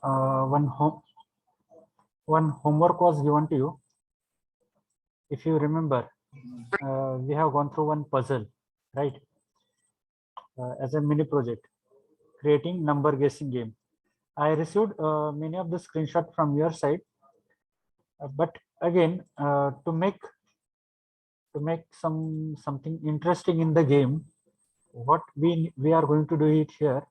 one homework was given to you. If you remember, we have gone through one puzzle, right? As a mini project, creating number guessing game. I received many of the screenshot from your side, but again, to make something interesting in the game, what we are going to do it here.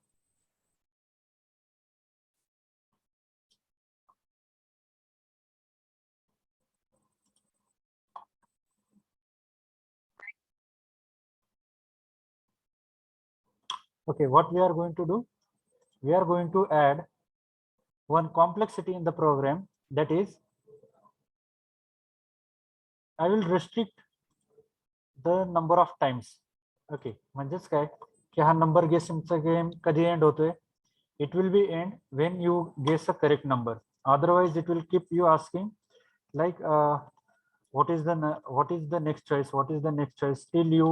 Okay, what we are going to do, we are going to add one complexity in the program, that is, I will restrict the number of times. Okay, म्हणजेच काय की हा number गेसिंगचा game कधी and होतोय, it will be end when you guess a correct number. Otherwise it will keep you asking like what is the next choice, what is the next choice, till you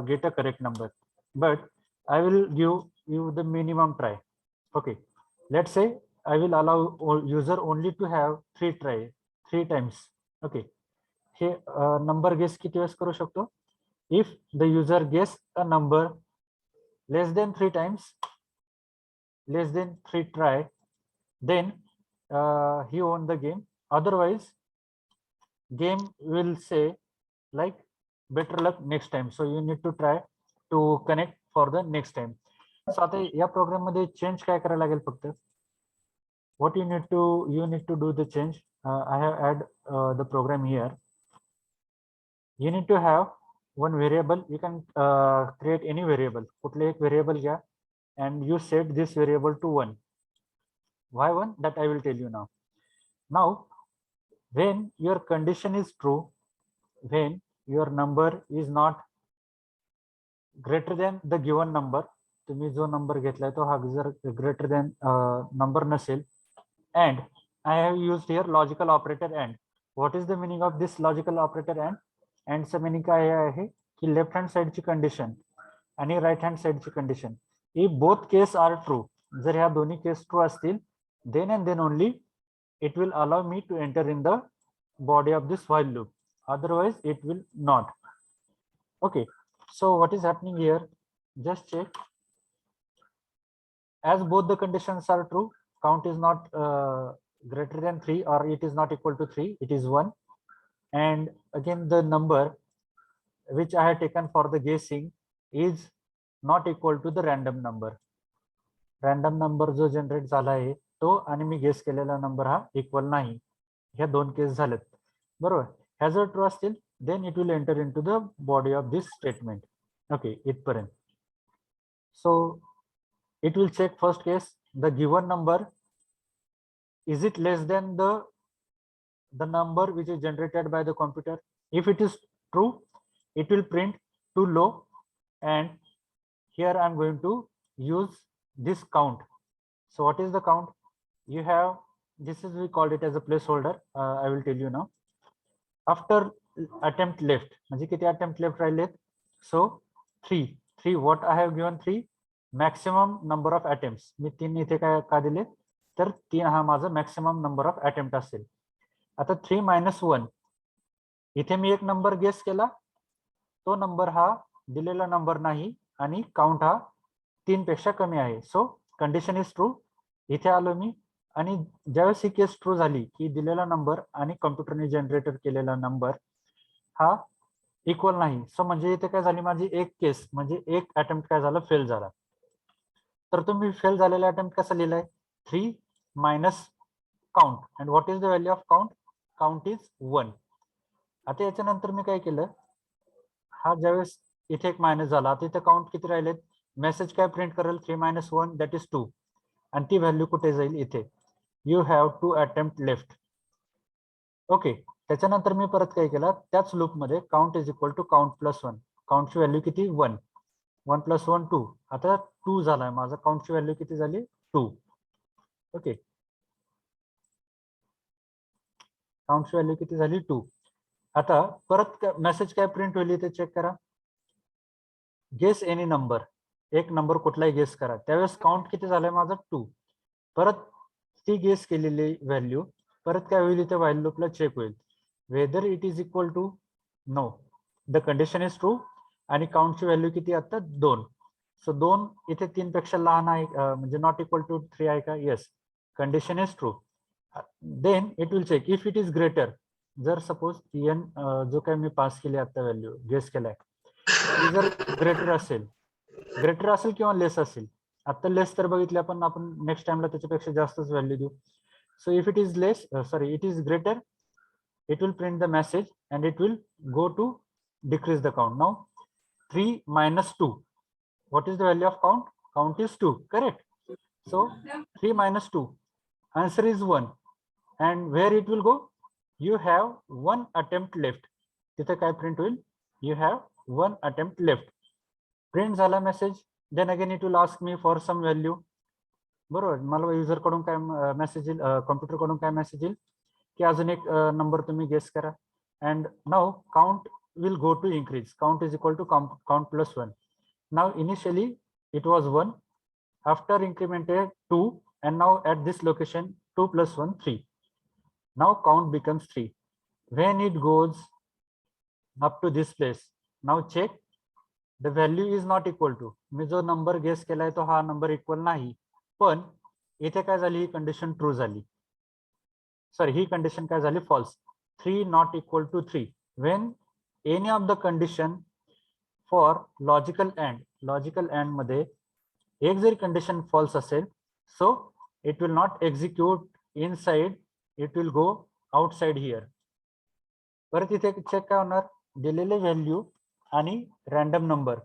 get a correct number. But I will give you the minimum try. Okay, let's say I will allow user only to have three times. Okay, हे number guess किती वेळेस करू शकतो, if the user guess a number less than 3 times, less than 3 try, then he won the game. Otherwise game will say like better luck next time, so you need to try to connect for the next time. So आता या programme मध्ये change काय करायला लागेल, फक्त what you need to do the change. I have add the program here. You need to have one variable. You can create any variable, कुठले एक variable घ्या, and you set this variable to 1. Why 1? That I will tell you now. Now when your condition is true, when your number is not greater than the given number, तुम्ही जो number घेतलाय तो हा जर greater than number नसेल, and I have used here logical operator and. What is the meaning of this logical operator and? And चा meaning काय आहे की लेफ्ट हँड साइडची कंडिशन आणि राईट हँड साइडची condition, if both case are true, जर ह्या दोन्ही केस ट्रू असतील, then and then only it will allow me to enter in the body of this while loop. Otherwise it will not. Okay, so what is happening here, just check. As both the conditions are true, count is not greater than 3 or it is not equal to 3, it is 1. And again the number which I have taken for the guessing is not equal to the random number. Random number जो generate झाला आहे तो आणि me guess केलेला number हा equal नाही, ह्या दोन केस झालेत, बरोबर. ह्या जर ट्रू असतील then it will enter into the body of this statement. Okay, इथपर्यंत. So it will check first case, the given number, is it less than the number which is generated by the computer. If it is true, it will print too low, and here I'm going to use this count. So what is the count? You have, this is, we called it as a placeholder. I will tell you now. After attempt left, म्हणजे किती attempt left राहिलेत, so 3 what I have given 3 maximum number of attempts. मी 3 इथे काय का दिले, तर 3 हा माझा मॅक्सिमम नंबर ऑफ अटेम्प्ट असेल. आता 3 - 1, इथे मी एक नंबर गेस केला, तो नंबर हा दिलेला नंबर नाही आणि काउंट हा 3 पेक्षा कमी आहे. सो कंडिशन इज ट्रू. इथे आलो मी आणि ज्यावेळेस ही केस ट्रू झाली की दिलेला नंबर आणि कॉम्प्युटरने जनरेटर केलेला नंबर हा इक्वल नाही, सो म्हणजे इथे काय झाली, माझी एक केस म्हणजे एक अटेम्प्ट काय झालं, फेल झाला. तर तुम्ही फेल झालेला अटेम्प्ट कसा लिहिलाय, 3 - count, and what is the value of count, count is 1. आता याच्यानंतर मी काय केलं, हा ज्यावेळेस इथे एक मायनस झाला, आता इथे काउंट किती राहिलेत, मेसेज काय प्रिंट करेल, 3 - 1 दॅट इज 2, आणि ती व्हॅल्यू कुठे जाईल, इथे, you have 2 attempt left. Okay, त्याच्यानंतर मी परत काय केलं, त्याच लूप मध्ये count is equal to count plus 1, काउंटची व्हॅल्यू किती, 1, 1 + 1 2, आता 2 झालाय माझा, काउंटची व्हॅल्यू किती झाली, 2. ओके, काउंटची व्हॅल्यू किती झाली, 2. आता परत मेसेज काय प्रिंट होईल ते चेक करा, गेस एनी नंबर, एक नंबर कुठलाही गेस करा, त्यावेळेस काउंट किती झालाय माझा, 2. परत ती गेस केलेली व्हॅल्यू परत काय होईल, इथे व्हाईल लूपला चेक होईल whether it is equal to no, the condition is true आणि काउंटची व्हॅल्यू किती आता 2. सो 2 इथे 3 पेक्षा लहान आहे, म्हणजे नॉट इक्वल टू 3 आहे का? Yes, condition is true. Then it will check if it is greater. जर सपोज एन जो काय मी पास केली आता व्हॅल्यू गेस केलाय ती जर ग्रेटर असेल किंवा लेस असेल. आता लेस तर बघितले आपण नेक्स्ट टाइमला त्याच्यापेक्षा जास्तच व्हॅल्यू देऊ. So if it is less, sorry, it is greater, it will print the message and it will go to decrease the count. Now 3 minus 2, what is the value of count? Count is 2, correct? So 3 minus 2, answer is 1. And where it will go? You have one attempt left. तिथे काय print होईल? You have one attempt left. Print झाला message. Then again it will ask me for some value. बरोबर, मला user कडून काय message येईल, computer कडून काय मेसेज येईल की अजून एक नंबर तुम्ही गेस करा. And now count will go to increase. Count is equal to count plus 1. Now initially it was 1, after incremented 2, and now at this location 2 plus 1 3. Now count becomes 3. When it goes up to this place, now check the value is not equal to, मी जो number guess केलाय तो हा number equal नाही, पण इथे काय झाली, ही कंडिशन ट्रू झाली. सॉरी, ही कंडिशन काय झाली, false. 3 not equal to 3 when any of the condition for logical and मध्ये एक जरी कंडिशन फॉल्स असेल, so it will not execute inside, it will go outside here. परत इथे चेक काय होणार, दिलेले व्हॅल्यू आणि random number,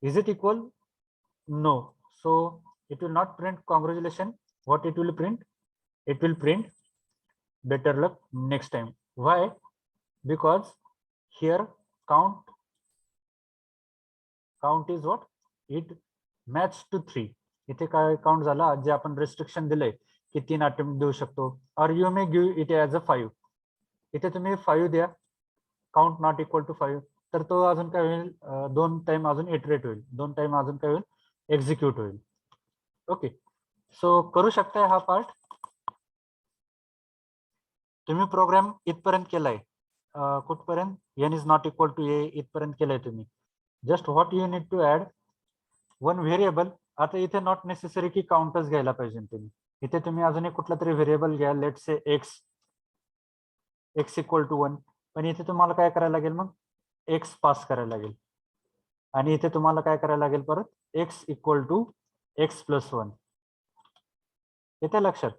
is it equal? No. So it will not print congratulation. What it will print? It will print better luck next time. Why? Because here count is what? It matched to 3. इथे काय count झाला, जे आपण restriction दिले की 3 attempt देऊ शकतो, और you may give it as a 5. इथे तुम्ही 5 द्या, काउंट नॉट इक्वल टू 5, तर तो अजून काय होईल, 2 टाइम अजून इटरेट होईल, 2 टाइम अजून काय होईल, एक्झिक्यूट होईल. ओके, सो करू शकताय हा पार्ट. तुम्ही प्रोग्राम इथपर्यंत केलाय, कुठपर्यंत? n is not equal to a इथपर्यंत केलाय तुम्ही. Just what you need to add one variable. आता इथे नॉट नेसेसरी की काउंटच घ्यायला पाहिजे तुम्ही, इथे तुम्ही अजून एक कुठला तरी व्हेरिएबल घ्या, लेट से x इक्वल टू 1. पण इथे तुम्हाला काय करायला लागेल, मग x पास करायला लागेल, आणि इथे तुम्हाला काय करायला लागेल परत, x equal to x plus 1. येते लक्षात?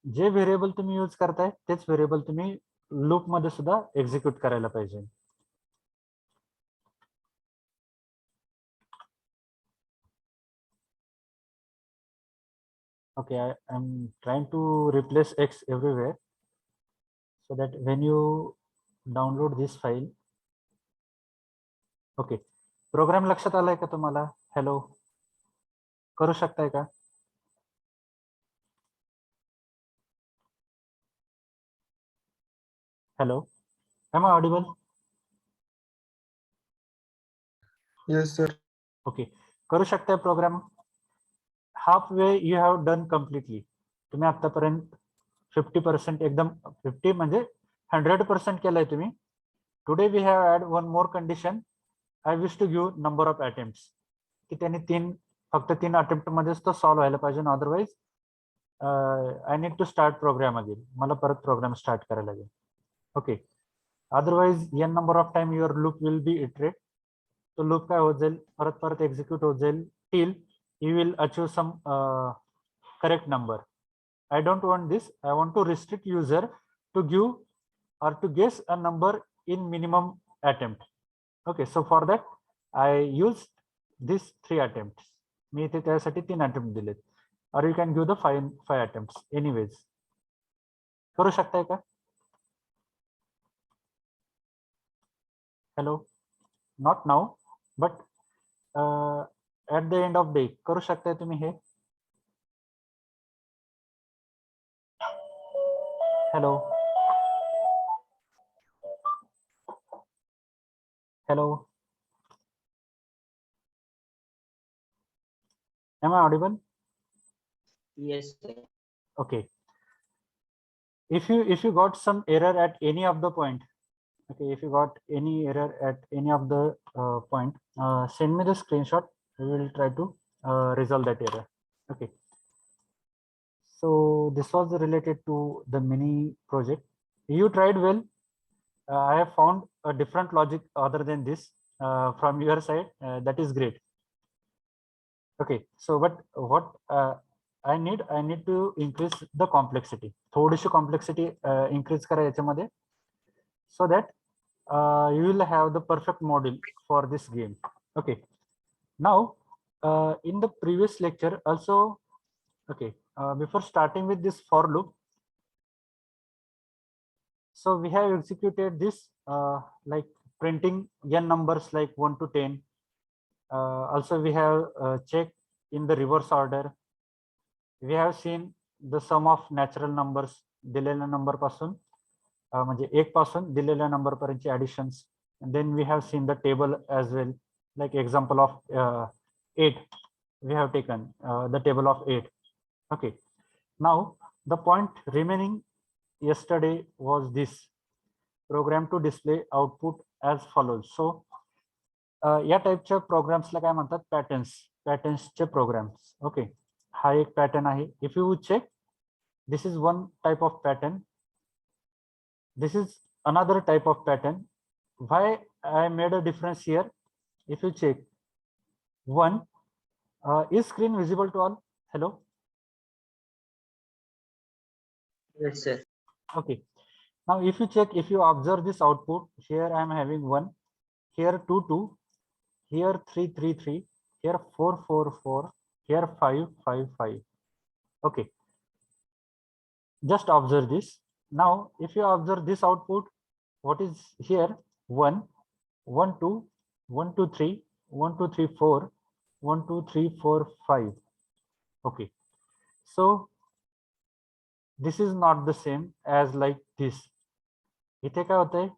जे व्हेरिएबल तुम्ही यूज करताय तेच व्हेरिएबल तुम्ही लूप मध्ये सुद्धा एक्झिक्यूट करायला पाहिजे. Okay, I am trying to replace x everywhere so that when you download this file. Okay, program लक्षात आलाय का तुम्हाला? हॅलो, करू शकताय का? Hello, am I audible? Yes, sir. Okay, करू शकताय program. Half way you have done completely. तुम्ही आतापर्यंत 50% एकदम 50 म्हणजे 100% केलंय तुम्ही. Today we have add one more condition. I wish to give number of attempts, की त्यांनी फक्त 3 अटेम्प्ट मध्येच तो सॉल्व्ह व्हायला पाहिजे, otherwise I need to start program again. मला परत प्रोग्राम स्टार्ट करायला लागेल. Okay, otherwise n number of time your loop will be iterate. तो लूप काय होत जाईल, परत परत एक्झिक्यूट होत जाईल till you will achieve some correct number. I don't want this. I want to restrict user to give or to guess a number in minimum attempt. Okay, so for that I use these 3 attempts. मी इथे त्यासाठी 3 attempt दिलेत, or you can give the 5 attempts anyways. करू शकताय का? Hello, not now but at the end of day करू शकताय तुम्ही हे? Hello, hello, am I audible? Yes, sir. Okay. If you got some error at any of the point, okay, if you got any error at any of the point, send me the screenshot. We will try to resolve that error. Okay. So this was related to the mini project. You tried well. I have found a different logic other than this from your side. That is great. Okay. So but what I need to increase the complexity. थोडीशी complexity increase करा याच्यामध्ये, so that you will have the perfect model for this game. Okay. Now in the previous lecture also, okay, before starting with this for loop, so we have executed this like printing n numbers like 1 to 10. Also we have checked in the reverse order. We have seen the sum of natural numbers दिलेल्या number पासून म्हणजे 1 पासून दिलेल्या number पर्यंतचे additions. And then we have seen the table as well, like example of 8. We have taken the table of 8. Okay. Now the point remaining yesterday was this program to display output as follows. So या टाइपच्या प्रोग्राम्सला काय म्हणतात, पॅटर्न्सचे programmes. Okay, हा एक pattern आहे. If you check, this is one type of pattern, this is another type of pattern. Why I made a difference here? If you check, one, is screen visible to all? Hello? Yes, sir. Okay. Now if you check, if you observe this output, here I am having 1, here 2 2, here 3 3 3, here 4 4 4, here 5 5 5. Okay, just observe this. Now if you observe this output, what is here? 1 1 2 1 2 3 1 2 3 4 1 2 3 4 5. Okay, so this is not the same as like this. इथे काय होतंय,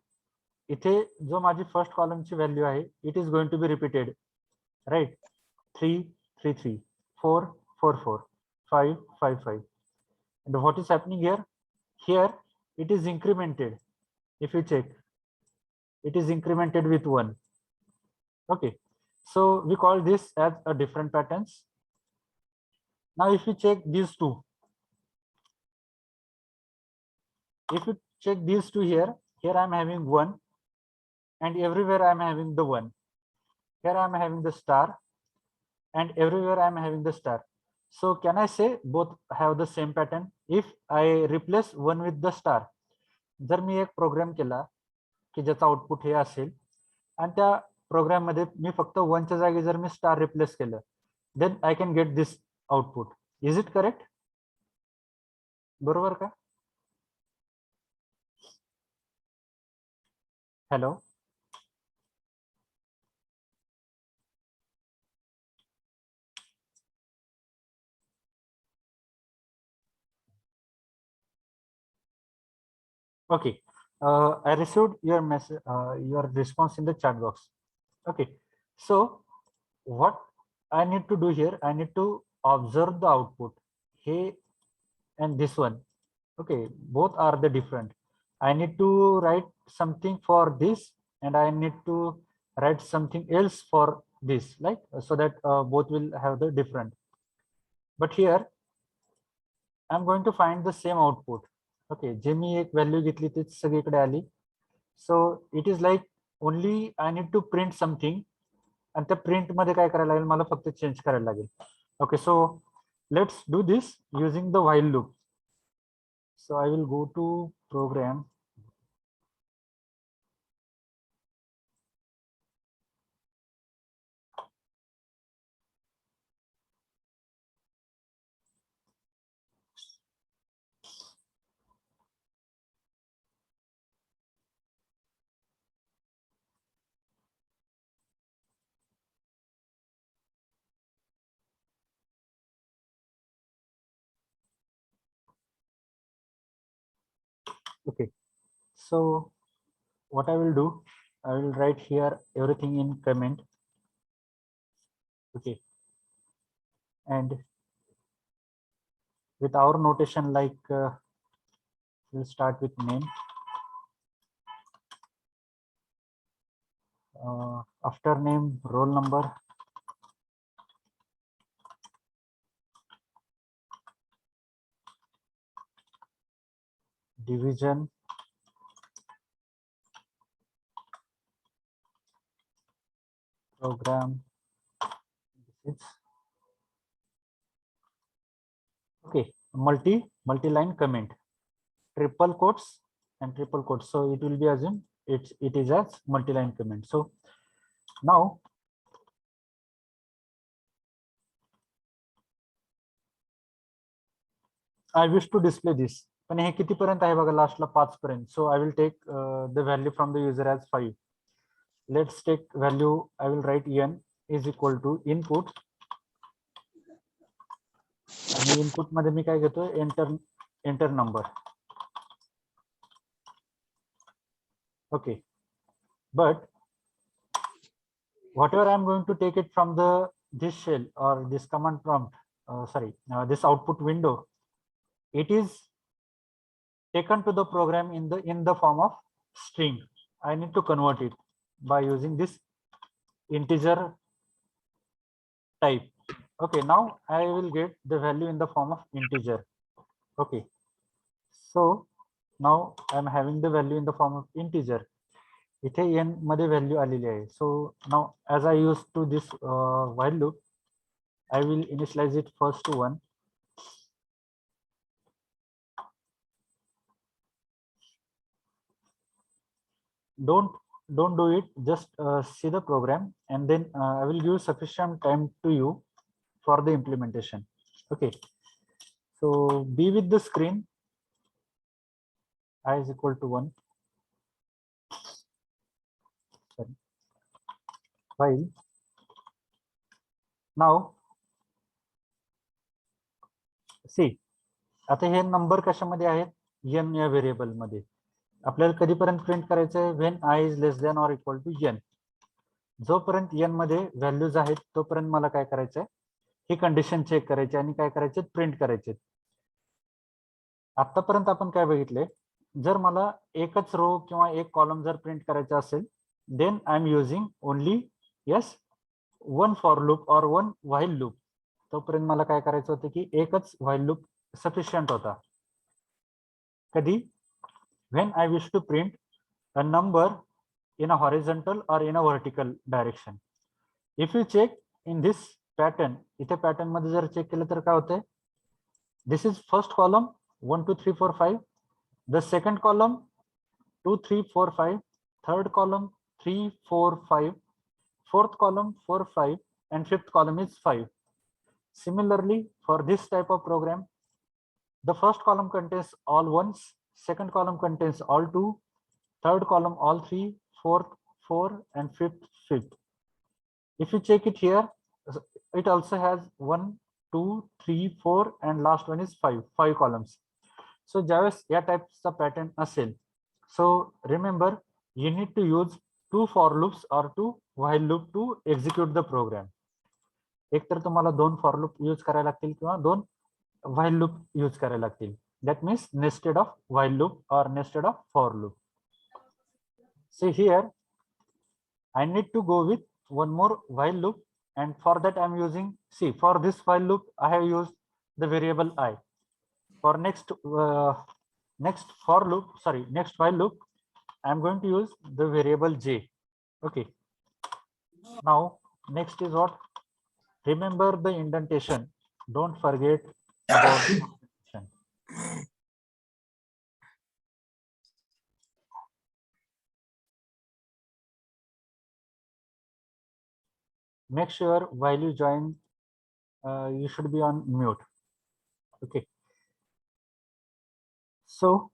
इथे जो माझी first कॉलमची value आहे, it is going to be repeated, right. 3 3 3 4 4 4 5 5 5. And what is happening here? Here it is incremented. If you check, it is incremented with 1. Okay, so we call this as a different patterns. Now if you check these two, if you check these two here I am having 1, and everywhere I am having the 1. Here I am having the star, and everywhere I am having the star. So can I say both have the same pattern? If I replace 1 with the star, जर मी एक programme केला की ज्याचा output हे असेल, आणि त्या programme मध्ये मी फक्त 1 च्या जागी जर मी स्टार रिप्लेस केलं, then I can get this output. Is it correct? बरोबर का? Hello? Okay, I received your message, your response in the chat box. Okay, so what I need to do here, I need to observe the output. Hey, and this one. Okay, both are the different. I need to write something for this, and I need to write something else for this, like so that both will have the different. But here I'm going to find the same output. Okay, जे मी एक value घेतली तीच सगळीकडे आली. So it is like only I need to print something, and त्या print मध्ये काय करायला लागेल, मला फक्त चेंज करायला लागेल. Okay, so let's do this using the while loop. So I will go to program. Okay, so what I will do, I will write here everything in comment. Okay, and with our notation, like we'll start with name. After name, roll number. Division. Program. It's okay. Multi-line comment. Triple quotes and triple quotes. So it will be assumed it is as multi-line comment. So now I wish to display this. पण हे कितीपर्यंत आहे बघा, लास्टला 5 पर्यंत. So I will take the value from the user as 5. Let's take value. I will write n is equal to input. आणि input मध्ये मी काय घेतो, enter number. Okay, but whatever I am going to take it from this shell or this command prompt, this output window, it is taken to the program in the form of string. I need to convert it by using this integer type. Okay, now I will get the value in the form of integer. Okay, so now I am having the value in the form of integer. इथे n मध्ये value आलेली आहे. So now as I use to this while loop, I will initialize it first to 1. Don't do it, just see the program, and then I will give sufficient time to you for the implementation. Okay, so be with the screen. I is equal to 1. Sorry. While now see, आता हे number कशामध्ये आहेत, n या variable मध्ये. आपल्याला कधीपर्यंत print करायचं आहे, when i is less than or equal to n. जोपर्यंत n मध्ये व्हॅल्यूज आहेत तोपर्यंत मला काय करायचं आहे, ही कंडिशन चेक करायची आणि काय करायचे, प्रिंट करायचे. आतापर्यंत आपण काय बघितले, जर मला एकच रो किंवा एक कॉलम जर प्रिंट करायचा असेल, then I am using only yes one for loop और वन व्हाईल लूप. तोपर्यंत मला काय करायचं होतं की एकच व्हाईल लूप सफिशियंट होता. कधी, when I wish to print a number in a horizontal or in a vertical direction. If you check in this pattern, इथे पॅटर्न मध्ये जर चेक केलं तर काय होतंय, this is first column 1 2 3 4 5, the second column 2 3 4 5, third column 3 4 5, fourth column 4 5, and fifth column is 5. Similarly, for this type of program, the first column contains all ones, second column contains all 2, third column all 3, fourth 4, and fifth. If you check it here, it also has 1 2 3 4 and last one is 5 columns. So ज्यावेळेस या टाइपचा pattern असेल, so remember you need to use 2 for loops or 2 while loop to execute the program. एक तर तुम्हाला 2 for loop use करायला लागतील किंवा 2 while loop use करायला लागतील. That means nested of while loop or nested of for loop. See here, I need to go with one more while loop, and for that I am using, see, for this while loop I have used the variable I. For next for loop, sorry, next while loop, I am going to use the variable j. Okay, now next is what, remember the indentation, don't forget about the indentation. Make sure while you join, you should be on mute. Okay, so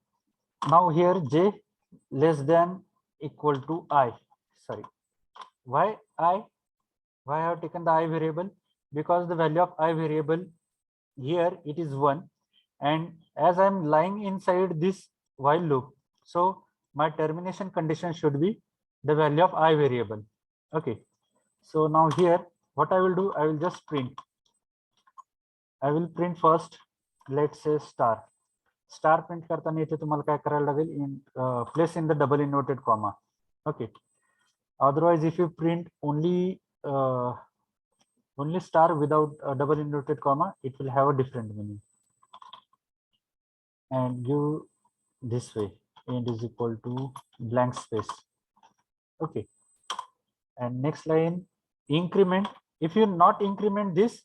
now here j less than equal to I. Sorry, why I have taken the I variable? Because the value of I variable here it is 1, and as I am lying inside this while loop, so my termination condition should be the value of I variable. Okay, so now here what I will do, I will just print. I will print first let's say star print करताना इथे तुम्हाला काय करायला लागेल, in place in the double inverted comma. Okay, otherwise if you print only star without a double inverted comma, it will have a different meaning. And give this way, and is equal to blank space. Okay, and next line, increment. If you not increment this,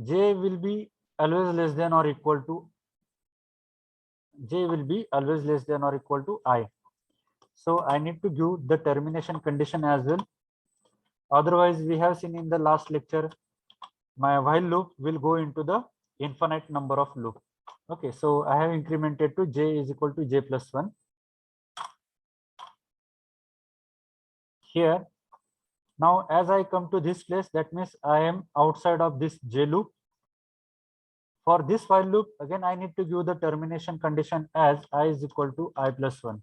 j will be always less than or equal to I. So I need to give the termination condition as well. Otherwise, we have seen in the last lecture, my while loop will go into the infinite number of loop. Okay, so I have incremented to j is equal to j plus 1. Here, now as I come to this place, that means I am outside of this j loop. For this while loop, again I need to give the termination condition as I is equal to I plus 1.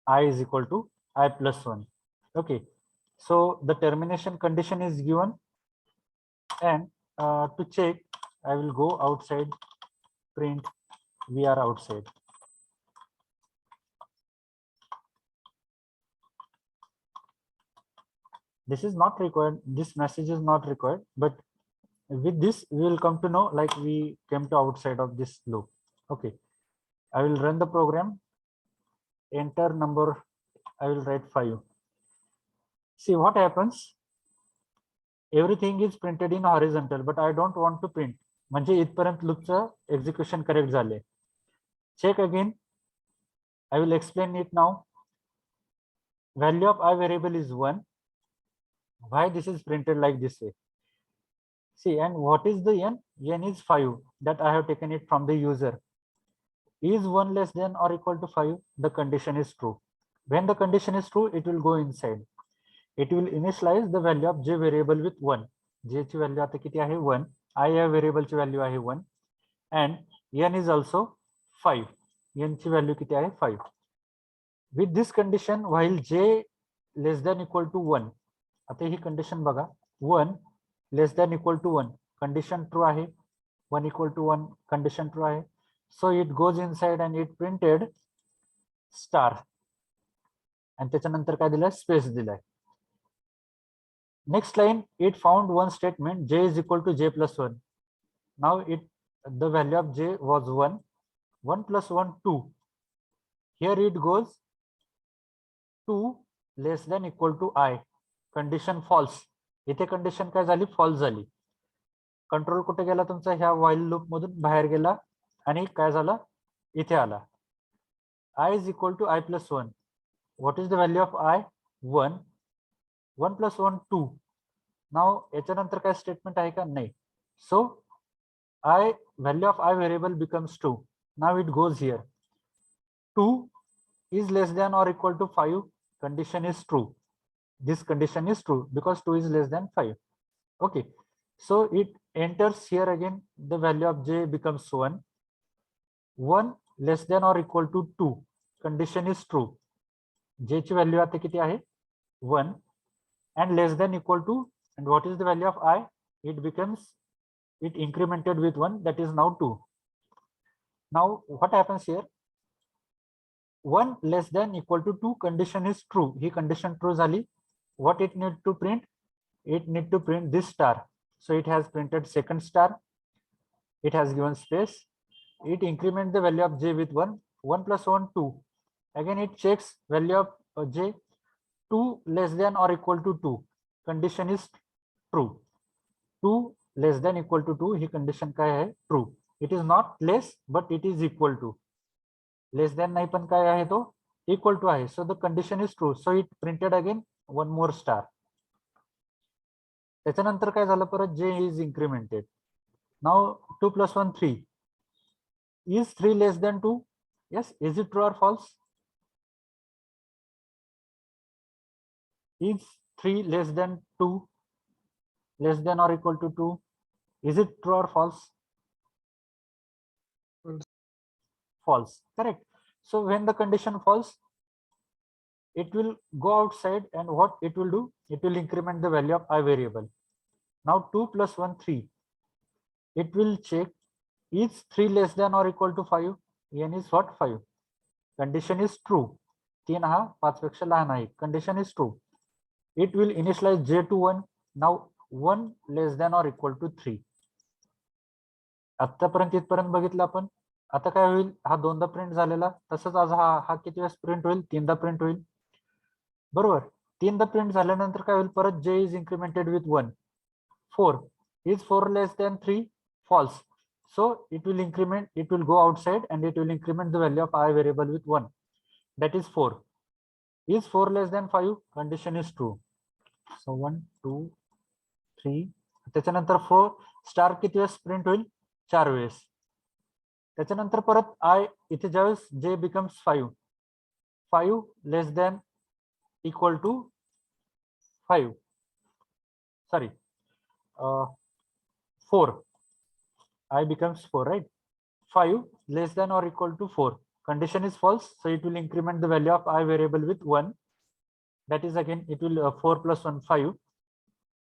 I is equal to I plus 1. Okay, so the termination condition is given, and to check, I will go outside, print we are outside. This is not required, this message is not required, but with this we will come to know like we came to outside of this loop. Okay, I will run the program, enter number, I will write 5. See what happens, everything is printed in horizontal, but I don't want to print, म्हणजे इथपर्यंत लूपचं execution correct झाले. Check again, I will explain it now. Value of I variable is 1. Why this is printed like this way? See, and what is the n? N is 5, that I have taken it from the user. Is 1 less than or equal to 5? The condition is true. When the condition is true, it will go inside. It will initialize the value of j variable with 1. J ची value आता किती आहे 1. I या variable ची value आहे 1. And n is also 5. n ची value किती आहे 5. With this condition, while j less than equal to 1, आता ही condition बघा, 1 less than equal to 1, condition true आहे, 1 equal to 1, condition true आहे. So it goes inside and it printed star. आणि त्याच्यानंतर काय दिलंय, स्पेस दिलाय. Next line, it found one statement, j is equal to j plus 1. Now the value of j was 1. 1 plus 1, 2. Here it goes 2 less than equal to I. Condition false. इथे condition काय झाली, false झाली. Control कुठे गेला तुमचा, ह्या while loop मधून बाहेर गेला आणि काय झालं, इथे आला. I is equal to I plus 1. What is the value of I? 1. 1 plus 1, 2. Now याच्यानंतर काय स्टेटमेंट आहे का, नाही. So I value of I variable becomes 2. Now it goes here. 2 is less than or equal to 5. Condition is true. This condition is true because 2 is less than 5. Okay, so it enters here again, the value of j becomes 1. 1 less than or equal to 2. Condition is true. j ची value आता किती आहे 1. And less than equal to, and what is the value of I? It becomes, it incremented with 1, that is now 2. Now what happens here, 1 less than equal to 2, condition is true. He condition true झाली. What it need to print? It need to print this star. So it has printed second star. It has given space. It increment the value of j with 1. 1 plus 1, 2. Again it checks value of j. 2 less than or equal to 2. Condition is true. 2 less than equal to 2. He condition काय आहे, true. It is not less, but it is equal to. Less than नाही पण काय आहे तो, equal to आहे. So the condition is true. So it printed again one more star. त्याच्यानंतर काय झालं, परत j is incremented. Now 2 plus 1, 3. Is 3 less than 2? Yes. Is it true or false? Is 3 less than 2? Less than or equal to 2? Is it true or false? False. False. Correct. So when the condition false, it will go outside, and what it will do? It will increment the value of I variable. Now 2 plus 1, 3. it will check is 3 less than or equal to 5. n is what? 5. Condition is true. 3 हा 5 पेक्षा लहान आहे. Condition is true. It will initialize j to 1. Now 1 less than or equal to 3. आतापर्यंत इथपर्यंत बघितलं आपण. आता काय होईल? हा दोनदा प्रिंट झालेला, तसंच आज हा किती वेळेस प्रिंट होईल? तीनदा प्रिंट होईल. बरोबर. तीनदा प्रिंट झाल्यानंतर काय होईल? परत j is incremented with 1. 4 is 4 less than 3? False. So it will increment, it will go outside and it will increment the value of I variable with 1. That is 4. Is 4 less than 5? Condition is true. So 1, 2, 3. त्याच्यानंतर 4 star किती वेळेस print होईल? 4 वेळेस. त्याच्यानंतर परत I इथे ज्यावेळेस j becomes 5. 5 less than equal to 5. Sorry. 4. I becomes 4, right? 5 less than or equal to 4. Condition is false, so it will increment the value of I variable with 1. That is again, it will 4 plus 1, 5.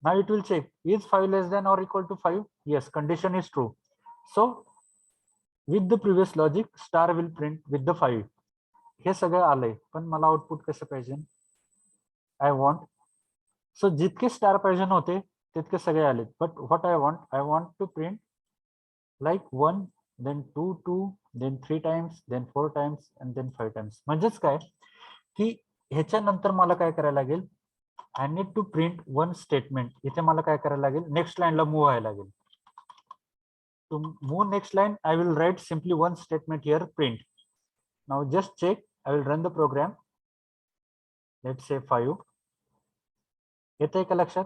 Now it will check, is 5 less than or equal to 5? Yes, condition is true. So with the previous logic, star will print with the 5. हे सगळं आलंय, पण मला output कसं पाहिजे? I want. So जितके star पाहिजे होते तितके सगळे आले. But what I want to print like 1, then 2, 2, then 3 times, then 4 times, and then 5 times. म्हणजेच काय की ह्याच्यानंतर मला काय करायला लागेल? I need to print one statement. इथे मला काय करायला लागेल? नेक्स्ट लाईनला मूव्ह व्हायला लागेल. To move next line, I will write simply one statement here, print. Now just check. I will run the program. Let's say 5. येते का लक्षात?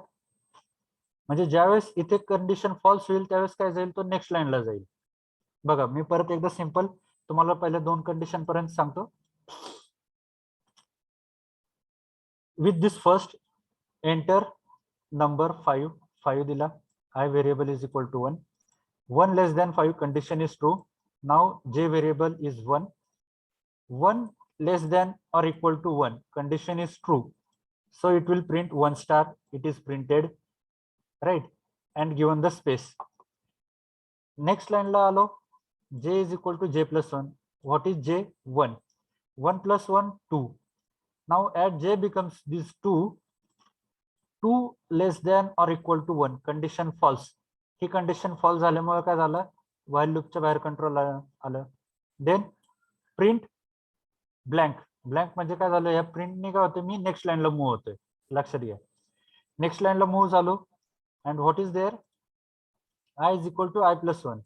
म्हणजे ज्यावेळेस इथे कंडिशन फॉल्स होईल त्यावेळेस काय जाईल? तो नेक्स्ट लाईनला जाईल. बघा, मी परत एकदा सिंपल तुम्हाला पहिले 2 कंडिशन पर्यंत सांगतो. With this first, enter number 5. 5 दिला. I variable is equal to 1. 1 less than 5, condition is true. Now j variable is 1. 1 less than or equal to 1, condition is true. So it will print 1 star. It is printed, right? And given the space. Next line la alo, j is equal to j plus 1. What is j? 1. 1 plus 1, 2. Now at j becomes this 2, 2 less than or equal to 1, condition false. ही condition false झाल्यामुळे काय झालं? While लूपच्या बाहेर control आलं. Then print blank. Blank म्हणजे काय झालं? या प्रिंटने काय होतं? मी नेक्स्ट लाईनला मूव्ह होतोय. लक्षात घ्या, नेक्स्ट लाईनला मूव्ह झालो. And what is there? I is equal to I plus 1.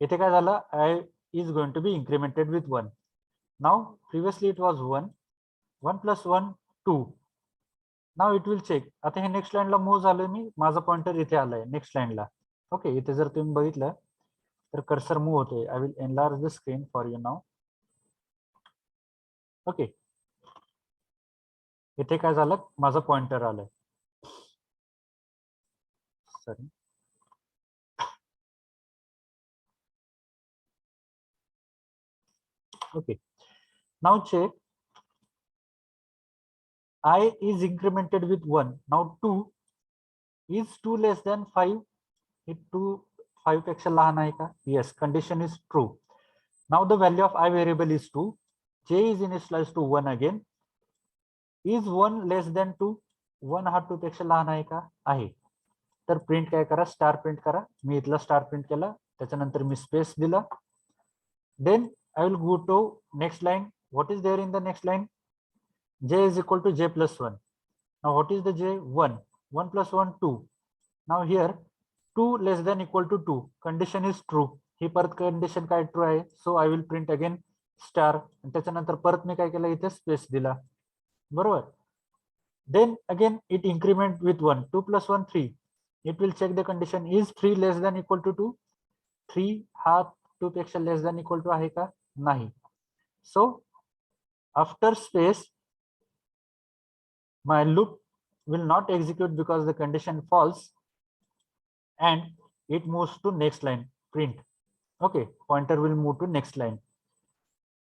इथे काय झालं? I is going to be incremented with 1. Now previously it was 1. 1 plus 1, 2. Now it will check. आता हे नेक्स्ट लाईनला मूव्ह झालोय मी. माझा पॉइंटर इथे आलाय नेक्स्ट लाईनला. ओके, इथे जर तुम्ही बघितलं तर कर्सर मूव्ह होतोय. I will enlarge the screen for you now. Okay, इथे काय झालं? माझा पॉइंटर आलाय. Sorry, okay, now check. I is incremented with 1. Now 2 is 2 less than 5. It 2 5 पेक्षा लहान आहे का? Yes, condition is true. Now the value of I variable is 2. J is initialized to 1 again. Is 1 less than 2? 1 हा 2 पेक्षा लहान आहे का? आहे. तर प्रिंट काय करा? स्टार प्रिंट करा. मी इथला स्टार प्रिंट केला, त्याच्यानंतर मी स्पेस दिला. Then I will go to next line. What is there in the next line? J is equal to j plus 1. Now what is the j? 1. 1 plus 1, 2. Now here 2 less than equal to 2. Condition is true. ही परत condition काय true आहे? So I will print again star. त्याच्यानंतर परत मी काय केलं? इथे space दिला. बरोबर. Then again it increment with 1. 2 plus 1, 3. It will check the condition. Is 3 less than equal to 2? 3 हा 2 पेक्षा less than equal to आहे का? नाही. So after space, my loop will not execute because the condition false, and it moves to next line, print. Okay, pointer will move to next line.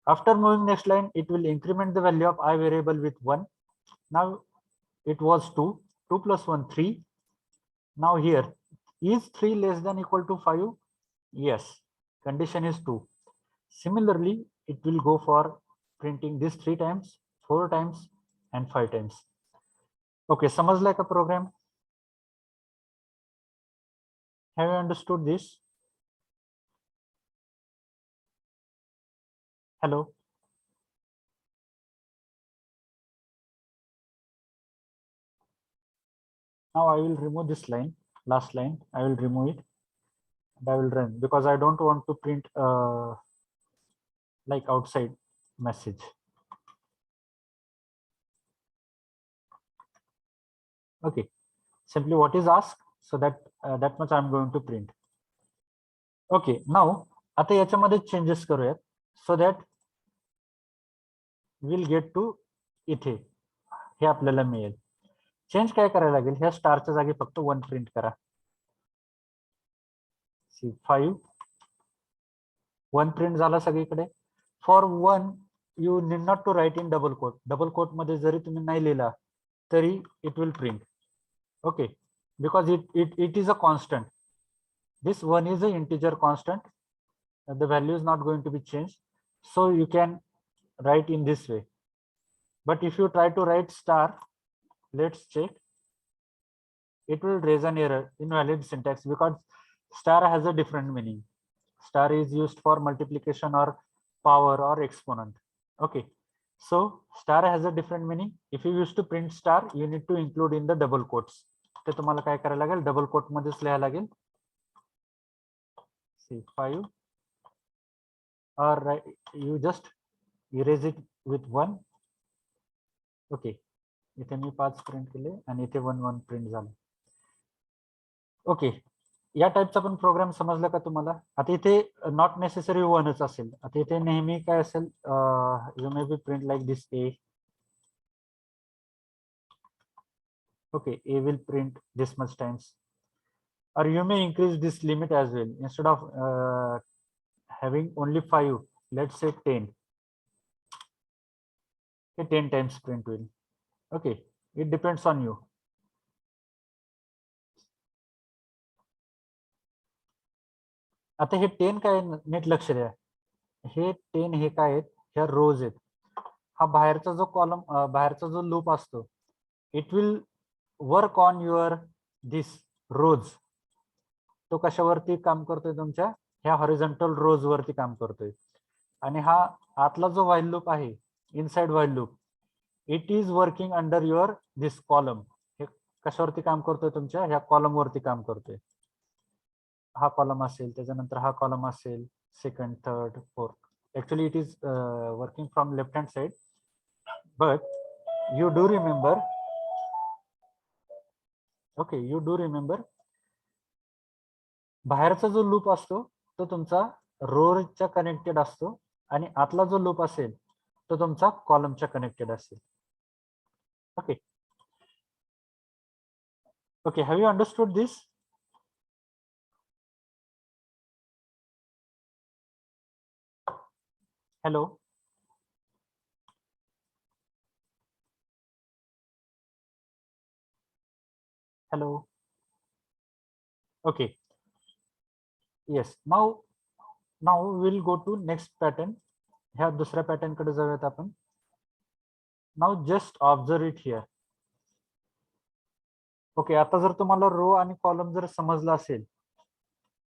After moving next line, it will increment the value of I variable with 1. Now it was 2. 2 plus 1, 3. Now here Is 3 less than equal to 5? Yes, condition is 2. Similarly, it will go for printing this 3 times, 4 times, and 5 times. Okay, समजलाय का program? Have you understood this? Hello. Now I will remove this line, last line. I will remove it. And I will run because I don't want to print like outside message. Okay, simply what is asked, so that much I'm going to print. Okay, now आता याच्यामध्ये changes करूयात so that we'll get to इथे हे आपल्याला मिळेल. Change काय करायला लागेल, ह्या स्टारच्या जागी फक्त 1 प्रिंट करा. सी 5 1 प्रिंट झाला सगळीकडे. For 1 you need not to write in double quote. Double quote मध्ये जरी तुम्ही नाही लिहिला तरी it will print. Okay, because it is a constant. This 1 is an integer constant. The value is not going to be changed, so you can write in this way. But if you try to write star, let's check, it will raise an error, invalid syntax, because star has a different meaning. Star is used for multiplication or power or exponent. Okay, so star has a different meaning. If you used to print star, you need to include in the double quotes. ते तुम्हाला काय करायला लागेल, double coat मध्येच लिहायला लागेल. See 5, or you just erase it with 1. Okay, इथे मी 5 print केले आणि इथे 1 1 प्रिंट झालं. ओके, या टाइपचा पण प्रोग्राम समजला का तुम्हाला? आता इथे नॉट नेसेसरी 1च असेल. आता इथे नेहमी काय असेल, you may be print like this A. Okay, A will print this much times, or you may increase this limit as well. Instead of having only 5, let's say 10. Okay, 10 times print will. Okay, it depends on you. आता हे 10 काय NEET लक्ष द्या. हे 10 हे काय आहेत, ह्या रोज आहेत. हा बाहेरचा जो कॉलम, बाहेरचा जो लूप असतो, it will work on your this rows. तो कशावरती काम करतोय, तुमच्या ह्या हॉरिझॉन्टल रोज वरती काम करतोय. आणि हा आतला जो व्हाईल लूप आहे, inside while loop, it is working under your this column. हे कशावरती काम करतोय, तुमच्या ह्या कॉलम वरती काम करतोय. हा कॉलम असेल, त्याच्यानंतर हा कॉलम असेल, second, third, fourth. Actually it is working from left hand side, but you do remember, okay, you do remember, बाहेरचा जो लूप असतो तो तुमचा रोच्या कनेक्टेड असतो आणि आतला जो लूप असेल तो तुमचा कॉलमच्या कनेक्टेड असेल. Okay okay, have you understood this? Hello, hello. Okay, yes. Now will go to next pattern. ह्या दुसऱ्या पॅटर्न कडे जाऊयात आपण. Now just observe it here. Okay, आता जर तुम्हाला रो आणि कॉलम जर समजला असेल,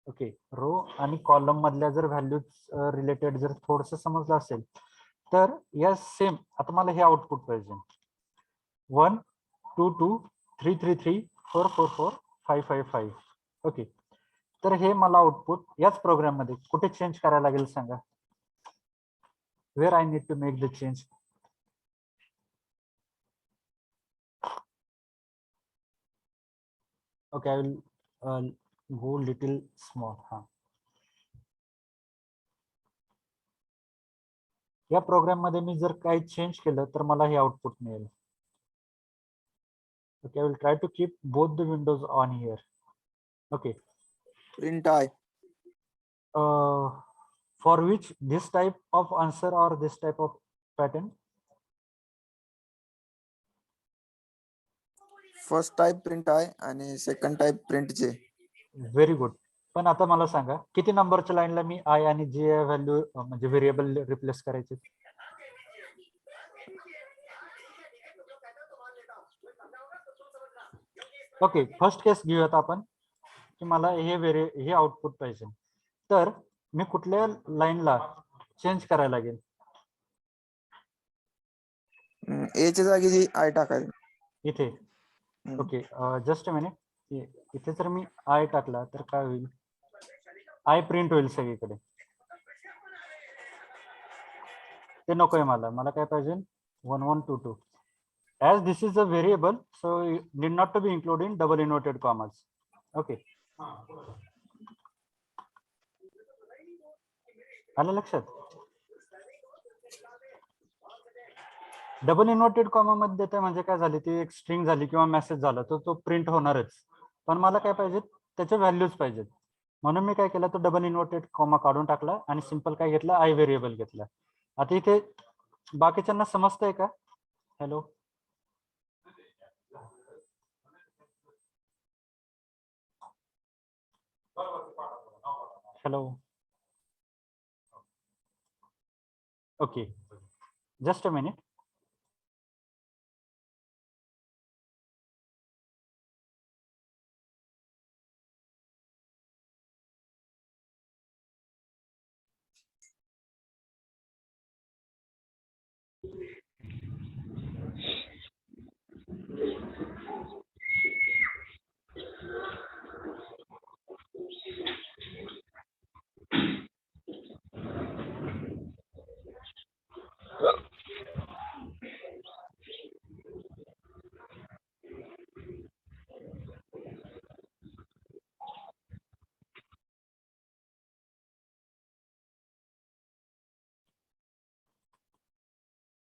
ओके, रो आणि कॉलम मधल्या जर व्हॅल्यूज रिलेटेड जर थोडस समजलं असेल, तर या सेम आता मला हे आउटपुट पाहिजे. 1 2 2 3 3 3 4 4 4 5 5 5. ओके, तर हे मला आउटपुट याच प्रोग्राम मध्ये कुठे चेंज करायला लागेल सांगा. Where I need to make the change. Okay, I will go little small. हा, या प्रोग्राम मध्ये मी जर काही चेंज केलं तर मला हे आउटपुट मिळेल. Okay, I will try to keep both the windows on here. Okay. Print I. For which this type of answer or this type of pattern? First type print I and second type print J. Very good. पण आता मला सांगा किती नंबरच्या लाईनला मी आय आणि जे value म्हणजे variable replace करायचे? Okay, first case घेऊयात आपण की मला हे आउटपुट पाहिजे. तर मी कुठल्या लाईनला चेंज करायला लागेल? एच्या जागी जी आय टाकायचं. इथे. Okay, just a minute. इथे जर मी आय टाकला तर काय होईल? आय प्रिंट होईल सगळीकडे. ते नकोय मला. मला काय पाहिजे? 1122. As this is a variable, so it need not to be included in double inverted commas. Okay. आलं लक्षात? डबल इन्व्हर्टेड कॉमा मध्ये देते म्हणजे काय झाली, ती एक स्ट्रिंग झाली किंवा मेसेज झाला तर तो प्रिंट होणारच. पण मला काय पाहिजे? त्याचे व्हॅल्यूज पाहिजेत. म्हणून मी काय केलं, तो डबल इन्व्हर्टेड कॉमा काढून टाकला आणि सिंपल काय घेतला, आय व्हेरिएबल घेतला. आता इथे बाकीच्यांना समजतंय का? Hello, hello. Okay, just a minute.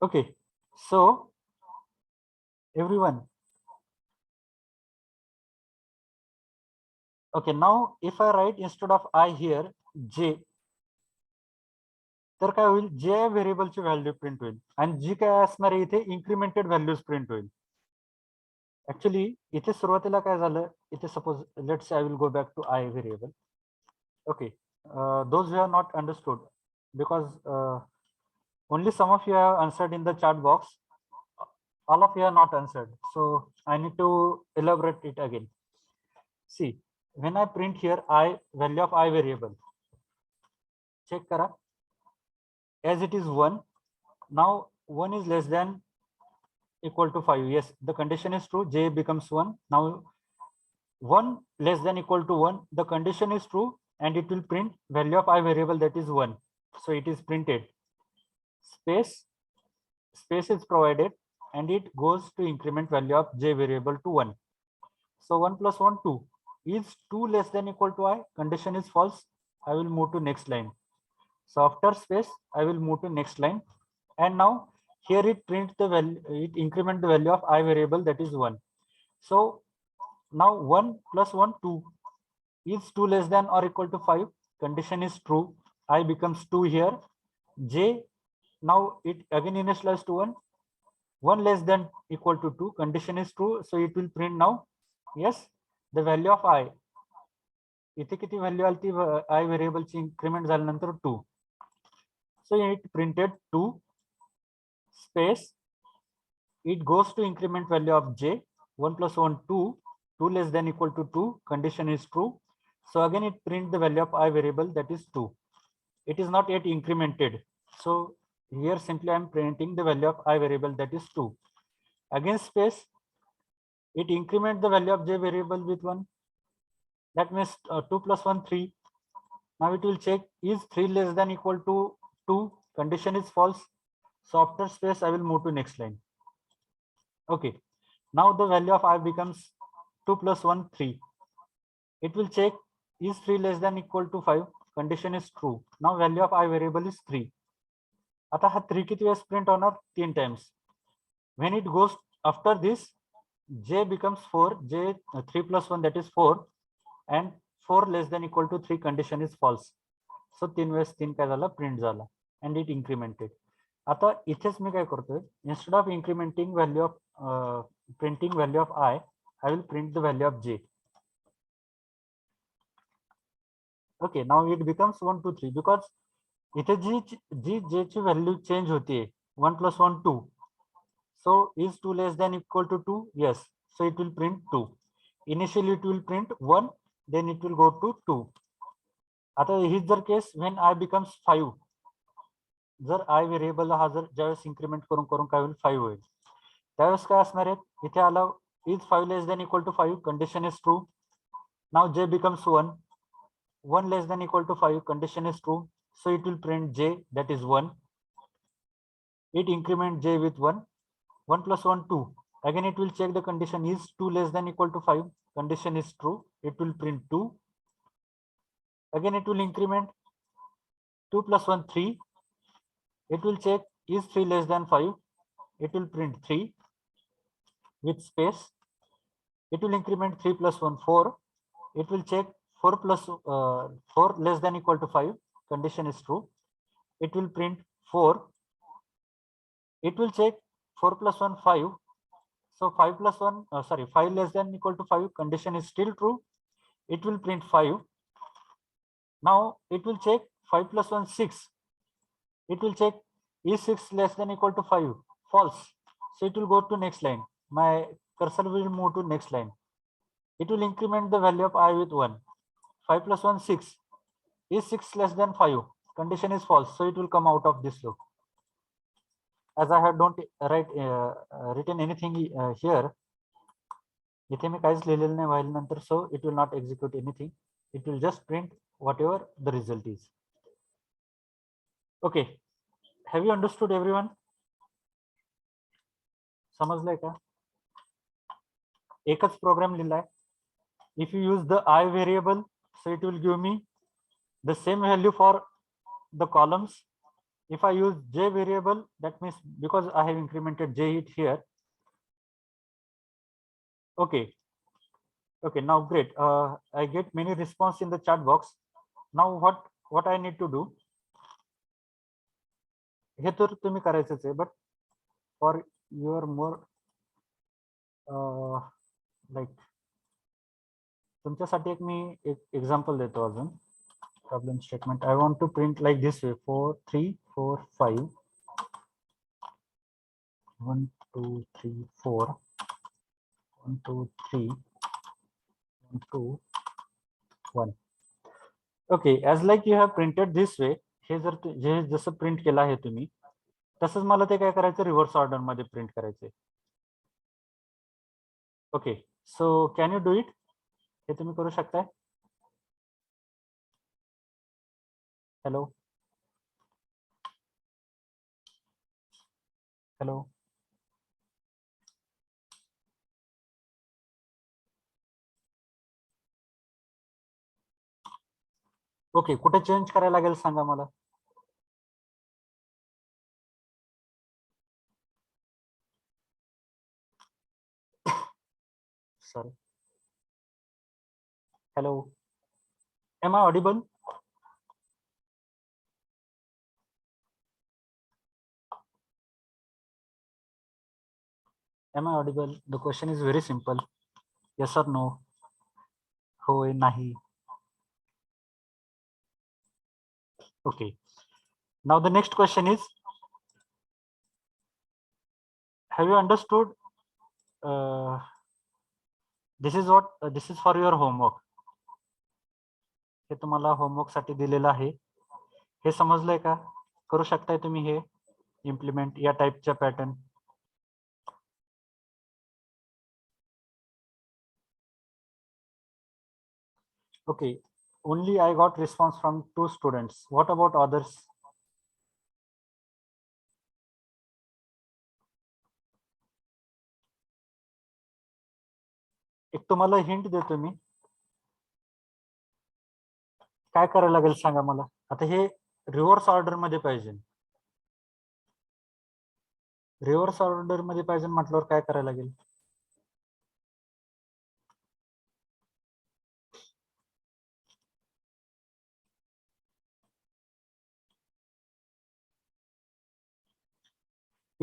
Okay, so everyone, okay, now if I write instead of I here J, तर काय होईल? जे व्हेरिएबलची व्हॅल्यू प्रिंट होईल आणि जी काय असणार आहे इथे इन्क्रिमेंटेड व्हॅल्यूज प्रिंट होईल. ऍक्च्युली इथे सुरुवातीला काय झालं, इथे suppose let's I will go back to i variable. Okay, those who have not understood because only some of you have answered in the chat box, all of you have not answered, so I need to elaborate it again. See, when I print here I value of I variable, check kara, as it is 1, now 1 is less than equal to 5. Yes, the condition is true, j becomes 1. Now 1 less than equal to 1, the condition is true and it will print value of I variable, that is 1. So it is printed. Space is provided and it goes to increment value of j variable to 1. So 1 plus 1, 2. Is 2 less than equal to I? Condition is false. I will move to next line. So after space, I will move to next line. And now here it prints the value, it increment the value of I variable, that is 1. So now 1 plus 1, 2. Is 2 less than or equal to 5? Condition is true. I becomes 2 here. J, now it again initialized to 1. 1 less than equal to 2. Condition is true. So it will print now. Yes, the value of I. इथे किती value आली ती आय व्हेरिएबलची increment झाल्यानंतर 2. So it printed 2 space, it goes to increment value of j, 1 plus 1, 2, 2 less than equal to 2, condition is true. So again it print the value of I variable, that is 2. It is not yet incremented, so here simply I am printing the value of I variable, that is 2. Again space, it increment the value of j variable with 1. That means 2 plus 1, 3. Now it will check, is 3 less than equal to 2? Condition is false. So after space, I will move to next line. Okay. Now the value of I becomes 2 plus 1, 3. It will check, is 3 less than equal to 5? Condition is true. Now value of I variable is 3. आता हा 3 किती वेळेस print होणार? 3 times. When it goes after this, j becomes 4. J 3 plus 1, that is 4. And 4 less than equal to 3, condition is false. So 3 वेळेस 3 काय झाला? Print झाला and it incremented. आता इथेच मी काय करतोय, instead of incrementing value of printing value of I will print the value of j. Okay, now it becomes 1 2 3 because इथे जी जी j ची व्हॅल्यू चेंज होते 1 + 1 2. So is 2 less than equal to 2? Yes. So it will print 2. Initially it will print 1, then it will go to 2. आता हीच जर case when I becomes 5, जर I variable हा जर ज्यावेळेस इन्क्रीमेंट करून करून काय होईल 5 होईल, त्यावेळेस काय असणार आहे इथे आला is 5 less than equal to 5, condition is true. Now j becomes 1, 1 less than equal to 5, condition is true. So it will print j, that is 1. It increment j with 1, 1 + 1 2. Again it will check the condition is 2 less than equal to 5, condition is true, it will print 2. Again it will increment 2 + 1 3. It will check is 3 less than 5, it will print 3 with space. It will increment 3 + 1 4. It will check 4 + 4 less than equal to 5, condition is true, it will print 4. It will check 4 + 1 5. So 5 + 1 5 less than equal to 5, condition is still true, it will print 5. Now it will check 5 + 1 6. It will check is 6 less than equal to 5, false. So it will go to next line. My cursor will move to next line. It will increment the value of I with 1. 5 + 1 6. Is 6 less than 5? Condition is false. So it will come out of this loop. As I have don't written anything here. इथे मी काहीच लिहिलेलं नाही while नंतर, so it will not execute anything. It will just print whatever the result is. Okay, have you understood everyone? समजलंय का? एकच programme लिहिलाय. If you use the I variable, so it will give me the same value for the columns. If I use j variable, that means because I have incremented j it here. Okay. Okay, now great. I get many response in the chat box. Now what I need to do? हे तर तुम्ही करायचंच आहे, but for your more like तुमच्यासाठी एक मी एक example देतो अजून. Problem statement I want to print like this way 4 3 4 5 1 2 3 4 1 2 3 1 2 1. Okay, as like you have printed this way, हे जर जे जसं प्रिंट केलं आहे तुम्ही तसंच मला ते काय करायचं रिव्हर्स ऑर्डर मध्ये प्रिंट करायचे. Okay, so can you do it? हे तुम्ही करू शकताय? हॅलो हॅलो ओके, कुठे चेंज करायला लागेल सांगा मला. Sorry, hello, am I audible? Am I audible? The question is very simple. Yes or no? होय नाही. Okay. Now the next question is, have you understood? This is what this is for your homework. हे तुम्हाला homework साठी दिलेलं आहे. हे समजलंय का? करू शकताय तुम्ही हे इम्प्लिमेंट या टाइपच्या pattern? Okay, only I got response from 2 students. What about others? एक तुम्हाला हिंट देतो मी. काय करायला लागेल सांगा मला. आता हे रिव्हर्स ऑर्डर मध्ये पाहिजे. रिव्हर्स ऑर्डर मध्ये पाहिजे म्हटल्यावर काय करायला लागेल?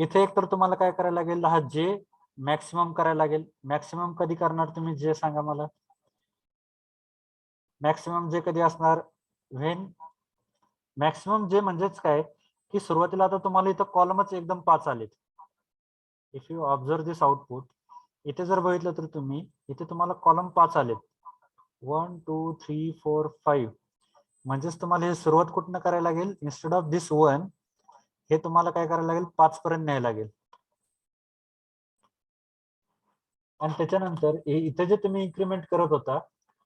इथे एक तर तुम्हाला काय करायला लागेल, हा जे मॅक्सिमम करायला लागेल. मॅक्सिमम कधी करणार तुम्ही जे सांगा मला. मॅक्सिमम जे कधी असणार व्हेन मॅक्सिमम जे म्हणजेच काय की सुरुवातीला आता तुम्हाला इथं कॉलमच एकदम 5 आलेत. If you observe this output, इथे जर बघितलं तर तुम्ही इथे तुम्हाला कॉलम 5 आलेत. 1 2 3 4 5. म्हणजेच तुम्हाला हे सुरुवात कुठनं करायला लागेल, इन्स्टेड ऑफ दिस 1 हे तुम्हाला काय करायला लागेल, 5 पर्यंत न्यायला लागेल. आणि त्याच्यानंतर इथे जे तुम्ही इन्क्रीमेंट करत होता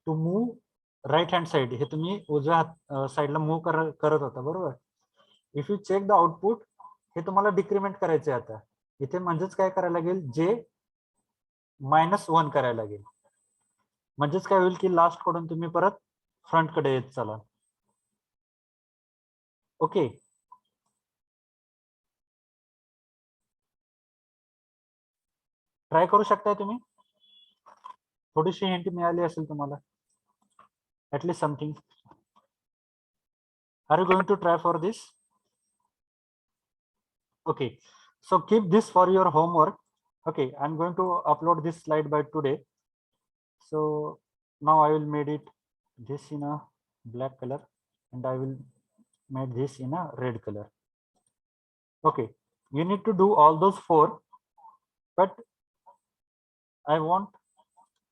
to move right hand side, हे तुम्ही उजव्या साईडला मूव्ह करत होता, बरोबर. If you check the output, हे तुम्हाला डिक्रीमेंट करायचे आता. इथे म्हणजेच काय करायला लागेल, जे -1 करायला लागेल. म्हणजेच काय होईल की लास्ट कडून तुम्ही परत फ्रंट कडे येत चला. ओके. ट्राय करू शकताय तुम्ही. थोडीशी हिंट मिळाली असेल तुम्हाला, at least something. Are you going to try for this? Okay, so keep this for your homework. Okay, I'm going to upload this slide by today. So now I will made it this in a black color and I will make this in a red color. Okay, you need to do all those 4, but I want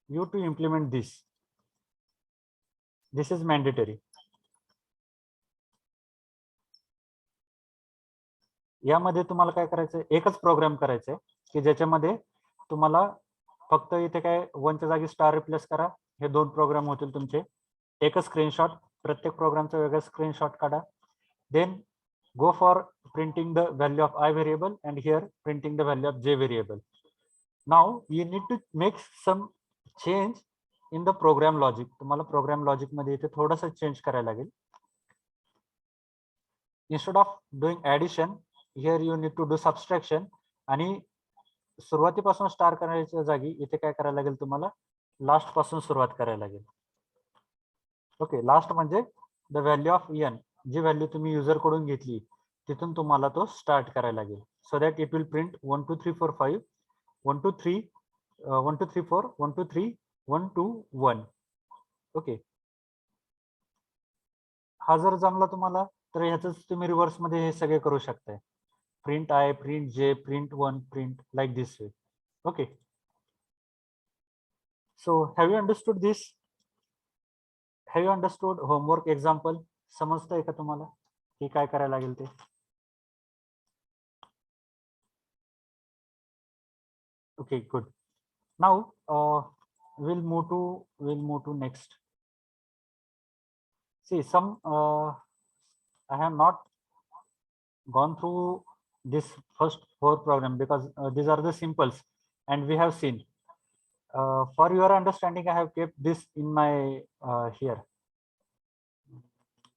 you to implement this. This is mandatory. यामध्ये तुम्हाला काय करायचं, एकच programme करायचा आहे की ज्याच्यामध्ये तुम्हाला फक्त इथे काय 1 च्या जागी स्टार रिप्लेस करा. हे 2 प्रोग्राम होतील तुमचे. एक स्क्रीनशॉट, प्रत्येक प्रोग्रामचा वेगळा स्क्रीनशॉट काढा. Then go for printing the value of i variable and here printing the value of j variable. Now you need to make some change in the program logic. तुम्हाला program logic मध्ये इथे थोडंसं change करायला लागेल. Instead of doing addition, here you need to do subtraction. आणि सुरुवातीपासून star करायच्या जागी इथे काय करायला लागेल, तुम्हाला लास्ट पासून सुरुवात करायला लागेल. ओके, लास्ट म्हणजे द व्हॅल्यू ऑफ एन, जी व्हॅल्यू तुम्ही युजर कडून घेतली तिथून तुम्हाला तो स्टार्ट करायला लागेल. So that it will print 1 2 3 4 5, 1 2 3 1 2 3 4 1 2 3 1 2 1. Okay, हा जर जमला तुम्हाला तर ह्याच तुम्ही रिव्हर्स मध्ये हे सगळे करू शकताय. Print I, print J, print 1, print like this way. Okay, so have you understood this? Have you understood homework example? समजतंय का तुम्हाला की काय करायला लागेल ते? Okay, good. Now we'll move to next. See, I have not gone through this first 4 program because these are the simples and we have seen. For your understanding, I have kept this in my here. You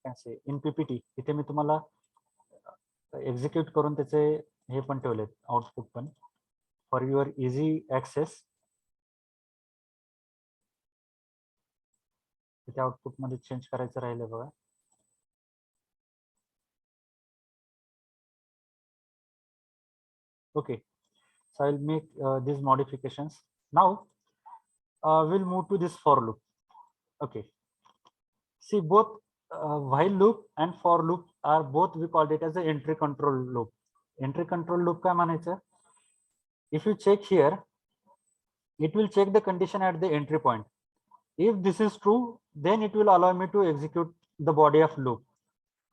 can say in PPT. इथे मी तुम्हाला execute करून त्याचे हे पण ठेवलेत, output पण, for your easy access. तिथे output मध्ये change करायचं राहिलं बघा. Okay, so I'll make these modifications. Now we'll move to this for loop. Okay, see, both while loop and for loop are both, we called it as a entry control loop. Entry control loop काय म्हणायचं? If you check here, it will check the condition at the entry point. If this is true, then it will allow me to execute the body of loop.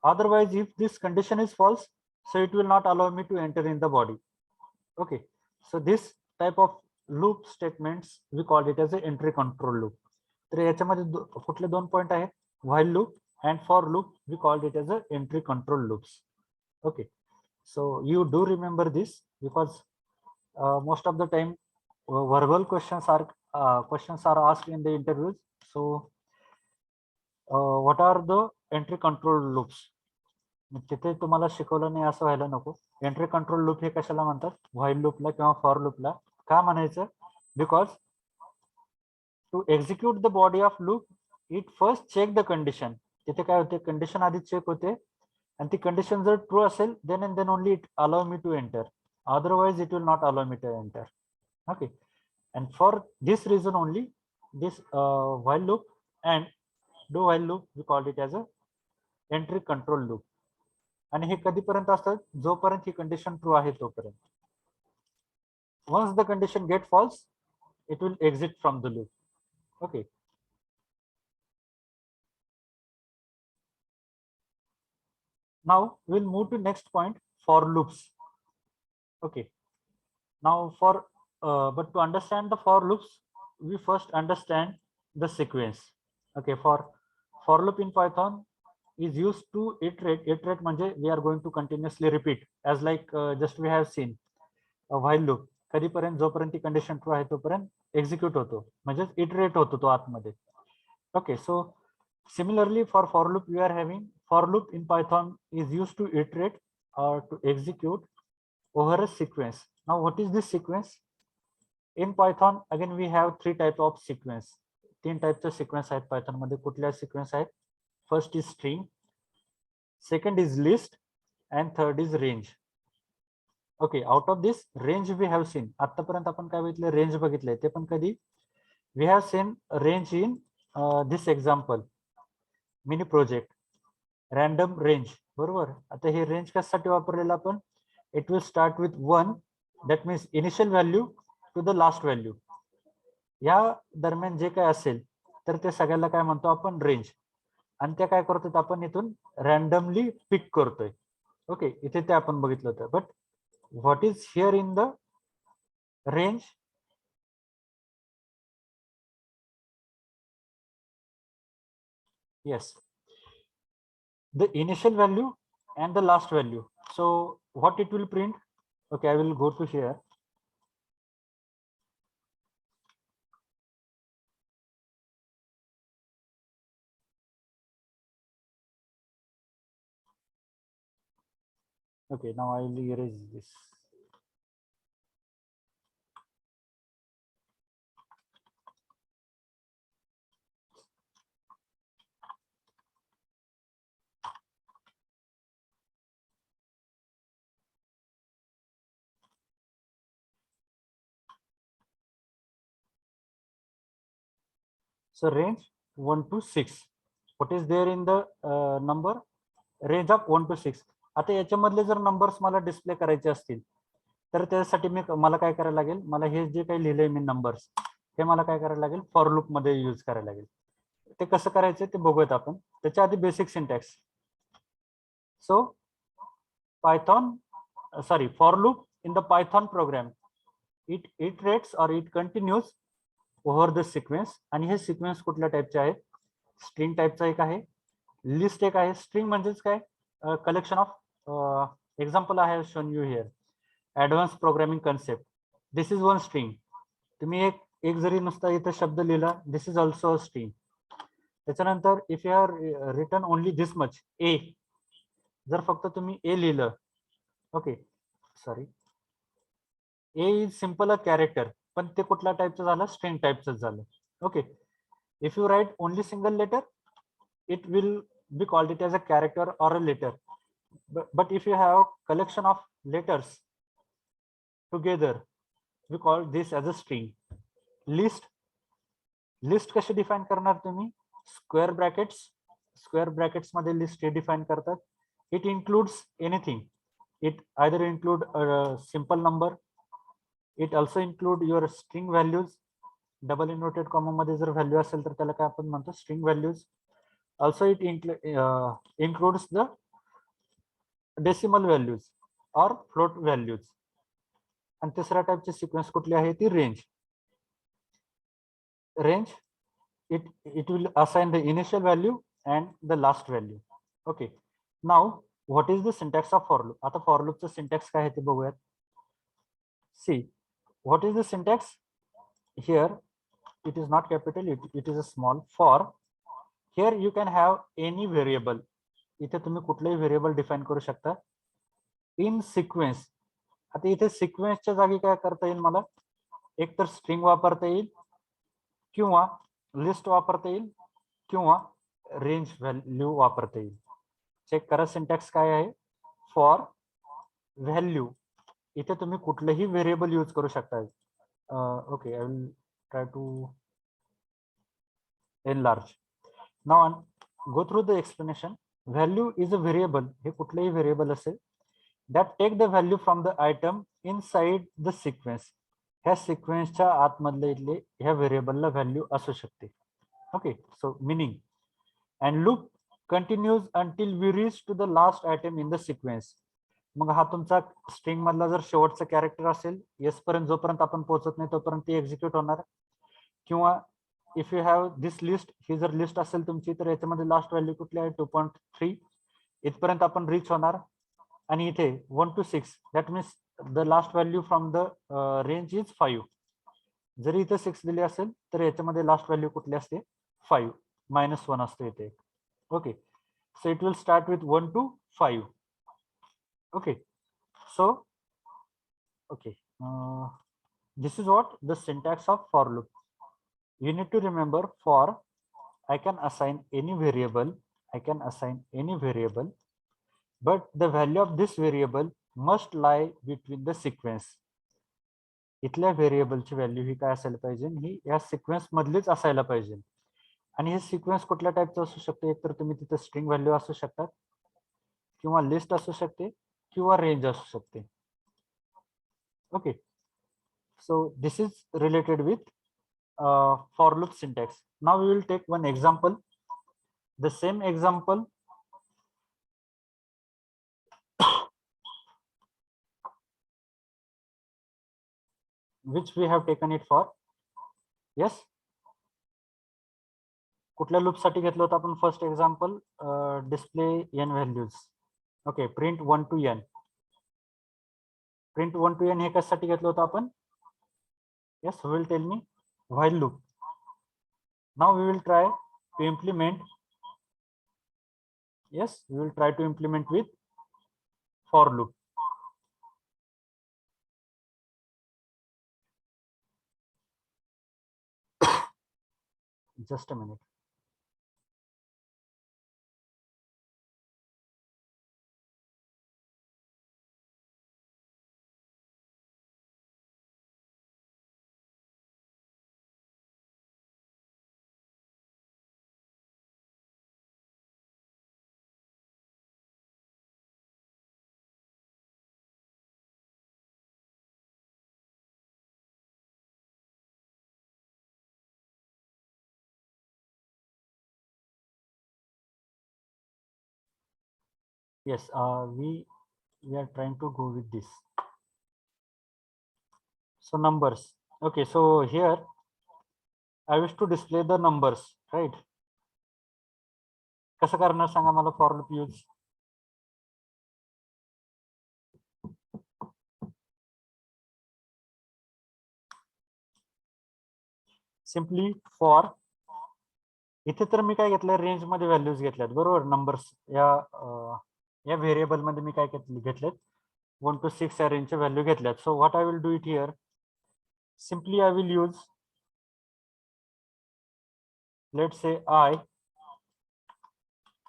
Otherwise, if this condition is false, so it will not allow me to enter in the body. Okay, so this type of loop statements we call it as a entry control loop. तर याच्यामध्ये कुठले 2 point आहेत, while loop and for loop. We called it as a entry control loops. Okay, so you do remember this because most of the time verbal questions are asked in the interviews. So what are the entry control loops? तिथे तुम्हाला शिकवलं नाही असं व्हायला नको. Entry control loop हे कशाला म्हणतात, while लूपला किंवा फॉर लूपला. का म्हणायचं? Because to execute the body of loop, it first check the condition. तिथे काय होते, कंडिशन आधी चेक होते आणि ती कंडिशन जर ट्रू असेल then and then only it allow me to enter. Otherwise it will not allow me to enter. Okay, and for this reason only this while loop and do while loop we called it as a entry control loop. आणि हे कधीपर्यंत असतं, जोपर्यंत ही condition true आहे तोपर्यंत. once the condition get false, it will exit from the loop. Okay. Now we'll move to next point, for loops. Okay. Now but to understand the for loops, we first understand the sequence. Okay. For loop in Python is used to iterate म्हणजे we are going to continuously repeat, as like just we have seen a while loop. कधीपर्यंत जोपर्यंत ती condition true आहे तोपर्यंत execute होतो, म्हणजे iterate होतो तो आतमध्ये. Okay, so similarly for loop we are having for loop in Python is used to iterate or to execute over a sequence. Now what is this sequence? In Python again we have three types of sequence. तीन टाइपचे sequence आहेत Python मध्ये. कुठल्या sequence आहेत? First is string, second is list, and third is range. Okay, out of this range we have seen, आतापर्यंत आपण काय बघितलं, range बघितलंय. ते पण कधी? We have seen range in this example, mini project, random range. बरोबर. आता हे रेंज कशासाठी वापरलेलं आपण? It will start with 1, that means initial value to the last value. या दरम्यान जे काय असेल तर ते सगळ्याला काय म्हणतो आपण? रेंज. आणि ते काय करतोय आपण इथून रॅन्डमली पिक करतोय. ओके, इथे ते आपण बघितलं होतं. But what is here in the range? Yes, the initial value and the last value. So what it will print? Okay, I will go to here. Okay, now I will erase this. So range 1 to 6. What is there in the number? Range of 1 to 6. आता याच्यामधले जर numbers मला display करायचे असतील तर त्यासाठी मला काय करायला लागेल? मला हे जे काही लिहिलंय मी नंबर्स, हे मला काय करायला लागेल? फॉर लूप मध्ये यूज करायला लागेल. ते कसं करायचं ते बघूयात आपण. त्याच्या आधी basic syntax. So Python, for loop in the Python program, it iterates or it continues over the sequence. आणि हे सिक्वेन्स कुठल्या टाइपचे आहेत? स्ट्रिंग टाइपचा एक आहे, लिस्ट एक आहे. स्ट्रिंग म्हणजेच काय? Collection of example I have shown you here. Advance programming concept. This is one string. तुम्ही एक जरी नुसता इथं शब्द लिहिला, this is also a string. त्याच्यानंतर if you are written only this much, A, जर फक्त तुम्ही ए लिहिलं, okay sorry, A is simple a character, पण ते कुठल्या टाइपचं झालं? स्ट्रिंग टाइपचं झालं. Okay, if you write only single letter, it will be called it as a character or a letter. But if you have collection of letters together, we call this as a string. List कशी define करणार तुम्ही? Square brackets मध्ये list हे define करतात. It includes anything. It either include simple number, it also include your string values. Double inverted comma मध्ये जर value असेल तर त्याला काय आपण म्हणतो? String values. Also it includes the decimal values or float values. आणि तिसऱ्या टाइपची सिक्वेन्स कुठली आहे? ती range. Range it will assign the initial value and the last value. Okay, now what is the syntax of for loop? आता for loop चं syntax काय आहे ते बघूयात. See, what is the syntax? Here it is not capital, it is a small. For here you can have any variable. इथे तुम्ही कुठलेही variable define करू शकता. इन सिक्वेन्स. आता इथे सिक्वेन्सच्या जागी काय करता येईल मला? एक तर स्ट्रिंग वापरता येईल, किंवा लिस्ट वापरता येईल, किंवा रेंज व्हॅल्यू वापरता येईल. चेक करा सिंटॅक्स काय आहे. फॉर व्हॅल्यू, इथे तुम्ही कुठलेही व्हेरिएबल यूज करू शकता. Okay, I will try to enlarge. Now go through the explanation. Value is a variable, हे कुठलेही व्हेरिएबल असेल, that take the value from the item inside the sequence. ह्या सिक्वेन्सच्या आतमधले इथले ह्या व्हेरिएबलला व्हॅल्यू असू शकते. Okay, so meaning and loop continues until we reach to the last item in the sequence. मग हा तुमचा स्ट्रिंग मधला जर शेवटचा कॅरेक्टर असेल, एस पर्यंत जोपर्यंत आपण पोहोचत नाही तोपर्यंत ती एक्झिक्यूट होणार. किंवा if you have this list, ही जर लिस्ट असेल तुमची, तर याच्यामध्ये लास्ट व्हॅल्यू कुठली आहे 2.3, इथपर्यंत आपण रीच होणार. आणि इथे 1 to 6, that means the last value from the range is 5. जरी इथे 6 दिली असेल तर याच्यामध्ये लास्ट व्हॅल्यू कुठली असते 5, -1 असते इथे. Okay, so it will start with 1 to 5. Okay, so okay, this is what the syntax of for loop. You need to remember, for I can assign any variable, but the value of this variable must lie between the sequence. इथल्या व्हेरिएबलची value ही काय असायला पाहिजे, ही या sequence मधलीच असायला पाहिजे. आणि हे sequence कुठल्या टाईपचं असू शकते, एकतर तुम्ही तिथे स्ट्रिंग व्हॅल्यू असू शकतात, किंवा लिस्ट असू शकते, किंवा रेंज असू शकते. Okay, so this is related with for loop syntax. Now we will take one example. The same example which we have taken it for. Yes, कुठल्या लूप साठी घेतलं होतं आपण first example, display n values. Okay, print 1 to n. Print 1 to n हे कशासाठी घेतलं होतं आपण? Yes, who will tell me? While loop. Now we will try to implement. Yes, we will try to implement with for loop. Just a minute. Yes, we are trying to go with this. So numbers. Okay, so here I wish to display the numbers, right? कसं करणार सांगा मला for loop use. Simply for, इथे तर मी काय घेतलं, range मध्ये values घेतल्यात, बरोबर. नंबर्स या व्हेरिएबल मध्ये मी काय घेतलेत 1 to 6 या रेंजचे व्हॅल्यू घेतल्यात. So what I will do it here, simply I will use, let's say I,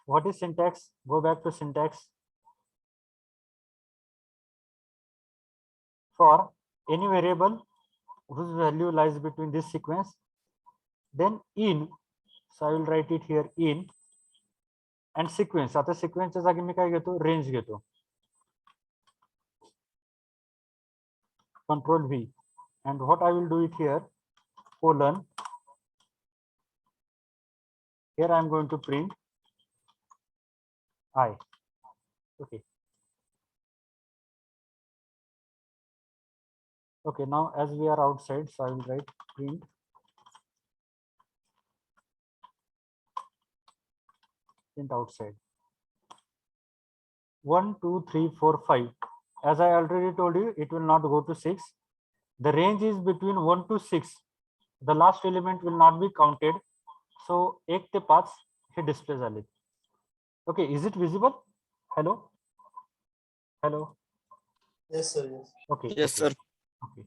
what is syntax, go back to syntax. For any variable whose value lies between this sequence, then in, so I will write it here in, and sequence. आता sequence जागी मी काय घेतो, range घेतो, Control V, and what I will do it here, colon, here I am going to print I. Okay. Okay, now as we are outside, so I will write print outside. 1 2 3 4 5. As I already told you, it will not go to 6. The range is between 1 to 6. The last element will not be counted. So 1 ते 5 हे display झाले. Okay, is it visible? Hello? Hello? Yes, sir. Yes. Okay. Yes, okay. sir. Okay.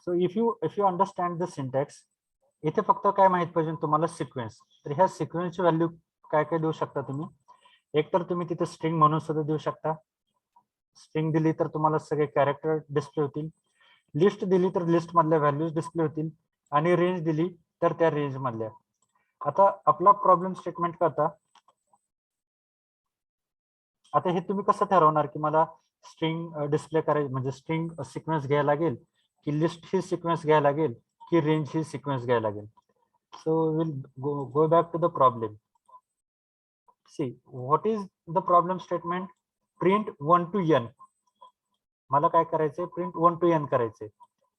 So if you understand the syntax, इथे फक्त काय माहित पाहिजे तुम्हाला, sequence. तर ह्या सिक्वेन्सची व्हॅल्यू काय काय देऊ शकता तुम्ही, एक तर तुम्ही तिथे स्ट्रिंग म्हणून सुद्धा देऊ शकता. स्ट्रिंग दिली तर तुम्हाला सगळे कॅरेक्टर डिस्प्ले होतील, लिस्ट दिली तर लिस्ट मधल्या व्हॅल्यूज डिस्प्ले होतील, आणि रेंज दिली तर त्या रेंज मधल्या. आता आपला प्रॉब्लेम स्टेटमेंट करता, आता हे तुम्ही कसं ठरवणार की मला स्ट्रिंग डिस्प्ले करायची म्हणजे स्ट्रिंग सिक्वेन्स घ्यायला लागेल की लिस्ट ही सिक्वेन्स घ्यायला लागेल की रेंज ही सिक्वेन्स घ्यायला लागेल. So will go back to the problem. See what is the problem statement? Print 1 to n. मला काय करायचंय? प्रिंट 1 to n करायचंय.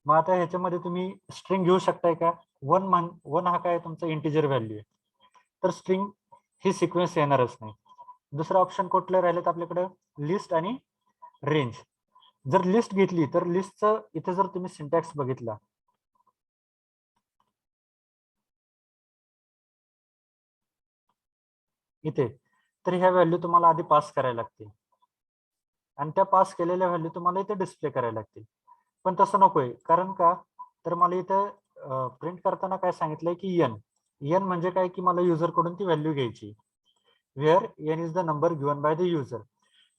मग आता ह्याच्यामध्ये तुम्ही स्ट्रिंग घेऊ शकताय का? वन हा काय तुमचा इंटिजर व्हॅल्यू आहे, तर स्ट्रिंग ही सिक्वेन्स येणारच नाही. दुसरा ऑप्शन कुठले राहिलेत आपल्याकडे? लिस्ट आणि रेंज. जर लिस्ट घेतली तर लिस्टचं इथे जर तुम्ही सिंटॅक्स बघितला, इथे, तर ह्या व्हॅल्यू तुम्हाला आधी पास करायला लागतील आणि त्या पास केलेल्या व्हॅल्यू तुम्हाला इथे डिस्प्ले करायला लागतील. पण तसं नकोय, कारण का? तर मला इथं प्रिंट करताना काय सांगितलंय की एन म्हणजे काय की मला युजर कडून ती व्हॅल्यू घ्यायची. Where N is the number given by the user.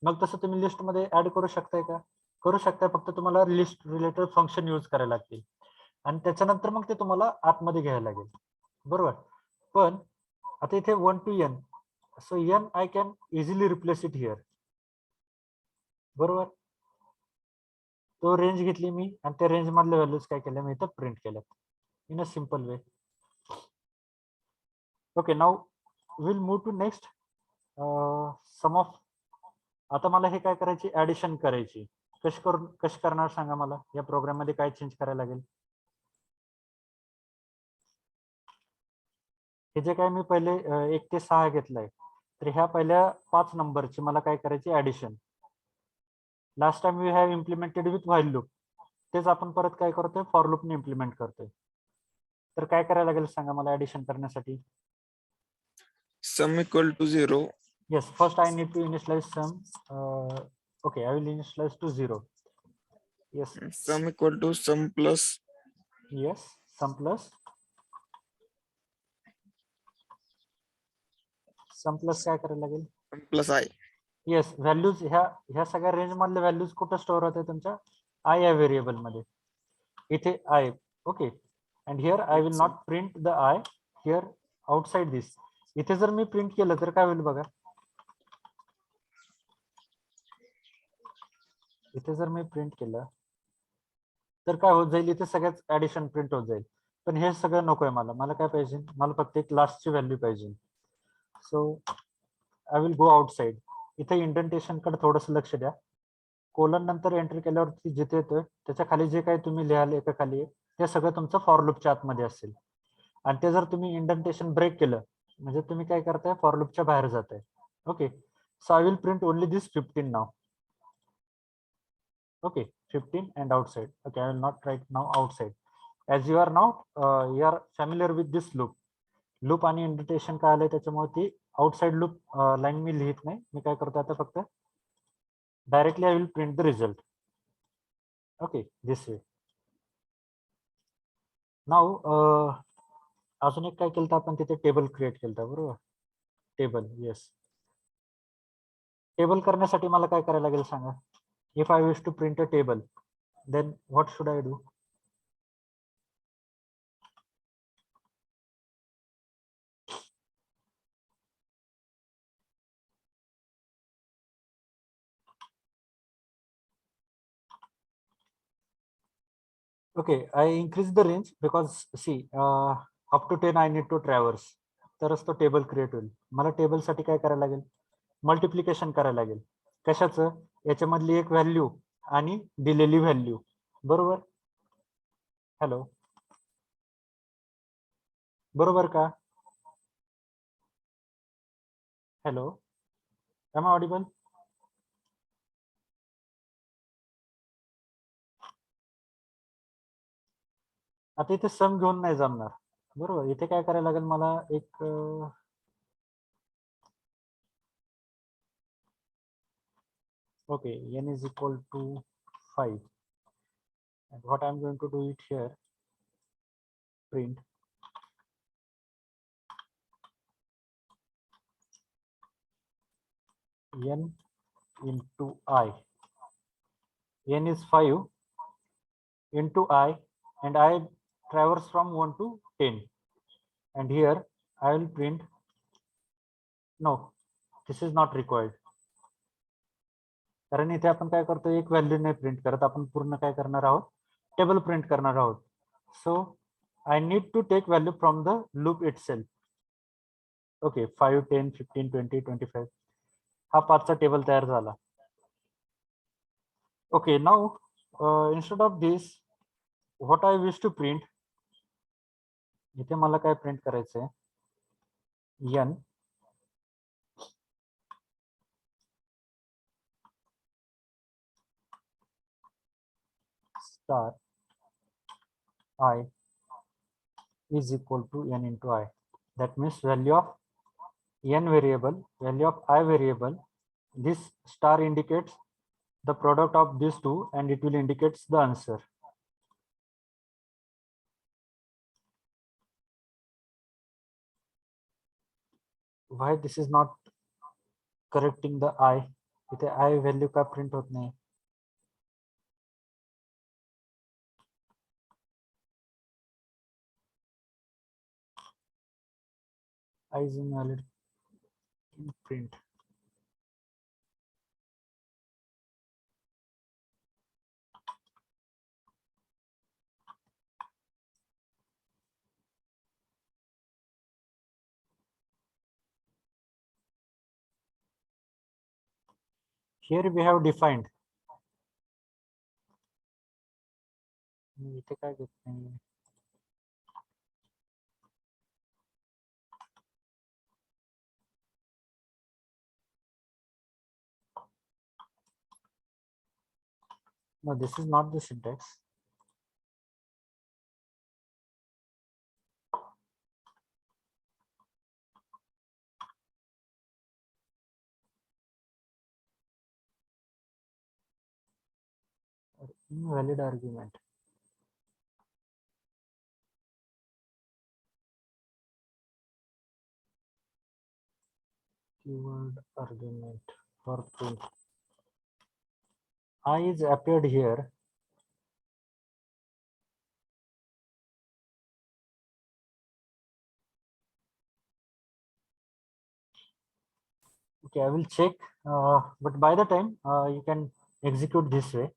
मग तसं तुम्ही लिस्ट मध्ये ऍड करू शकताय का? करू शकताय, फक्त तुम्हाला लिस्ट रिलेटेड फंक्शन यूज करायला लागतील आणि त्याच्यानंतर मग ते तुम्हाला आतमध्ये घ्यायला लागेल, बरोबर. पण आता इथे 1 to n, so n I can easily replace it here, बरोबर. तो रेंज घेतली मी आणि त्या रेंज मधल्या व्हॅल्यूज काय केल्या मी इथं प्रिंट केल्या in a simple way. Okay, now will move to next some of. आता मला हे काय करायची? ऍडिशन करायची. कशी करणार सांगा मला? या प्रोग्राम मध्ये काय चेंज करायला लागेल? हे जे काय मी पहिले 1 ते 6 घेतलंय, तर ह्या पहिल्या 5 नंबरची मला काय करायची? Addition. Last time we have implemented with while loop, तेच आपण परत काय करतोय? फॉर लूपने इम्प्लिमेंट करतोय. तर काय करायला लागेल सांगा मला ऍडिशन करण्यासाठी? Sum equal to 0. Yes, first I need to initialize sum. Okay, I will initialize to 0. Yes, sum equal to sum plus yes, sum plus काय करायला लागेल? Plus I. येस, व्हॅल्यूज ह्या सगळ्या रेंज मधल्या व्हॅल्यूज कुठं store होते? तुमच्या आय या व्हेरिएबल मध्ये. इथे I. Okay, and here I will not print the I here outside this. इथे जर मी प्रिंट केलं तर काय होईल बघा. इथे जर मी प्रिंट केलं तर काय होत जाईल? इथे सगळ्याच ऍडिशन प्रिंट होत जाईल. पण हे सगळं नकोय मला. मला काय पाहिजे? मला फक्त एक लास्टची व्हॅल्यू पाहिजे. सो आय विल गो आउटसाइड. इथे इंडेंटेशन कडे थोडस लक्ष द्या. कोलन नंतर एंटर केल्यावरती जिथे येतोय त्याच्या खाली जे काही तुम्ही लिहाल एका खाली, ते सगळं तुमचं फॉर लूपच्या आतमध्ये असेल. आणि ते जर तुम्ही इंडेंटेशन ब्रेक केलं म्हणजे तुम्ही काय करताय? फॉर लूपच्या बाहेर जाताय. Okay, so I will print only this 15 now. Okay, 15 and outside. Okay, I will not write now outside. As you are now you are familiar with this loop आणि indentation काय आलंय त्याच्यामुळे ती आउटसाइड लूप लाईन मी लिहित नाही. मी काय करतो आता? फक्त directly I will print the result. Okay, this way. Now अजून एक काय केलं? आपण तिथे टेबल क्रिएट केलं, बरोबर. Table, yes. टेबल करण्यासाठी मला काय करायला लागेल सांगा? If I wish to print a table, then what should I do? Okay, I increase the range because see, up to 10 I need to traverse. तरच तो टेबल क्रिएट होईल. मला टेबलसाठी काय करायला लागेल? मल्टिप्लिकेशन करायला लागेल. कशाचं? याच्यामधली एक व्हॅल्यू आणि दिलेली व्हॅल्यू, बरोबर. हॅलो, बरोबर का? Hello, am I audible? आता इथे सम घेऊन नाही जमणार, बरोबर. इथे काय करायला लागेल मला? एक okay, n is equal to 5, and what I'm going to do it here, print n into I. N is 5 into I, and I traverse from 1 to 10, and here I will print. No, this is not required. कारण इथे आपण काय करतो, एक value नाही print करत, आपण पूर्ण काय करणार आहोत, टेबल प्रिंट करणार आहोत. So I need to take value from the loop itself. Okay, 5, 10, 15, 20, 25 हा 5चा टेबल तयार झाला. Okay, now instead of this what I wish to print, इथे मला काय प्रिंट करायचंय, n star I is equal to n into I. That means value of n variable, value of I variable, this star indicates the product of these two and it will indicates the answer. Why this is not correcting the I? इथे I value का print होत नाही? I is invalid in print. Here we have defined. इथे काय घेत नाही. No, this is not the syntax. Invalid argument. Keyword argument for print. I is appeared here. Okay, I will check, but by the time you can execute this way.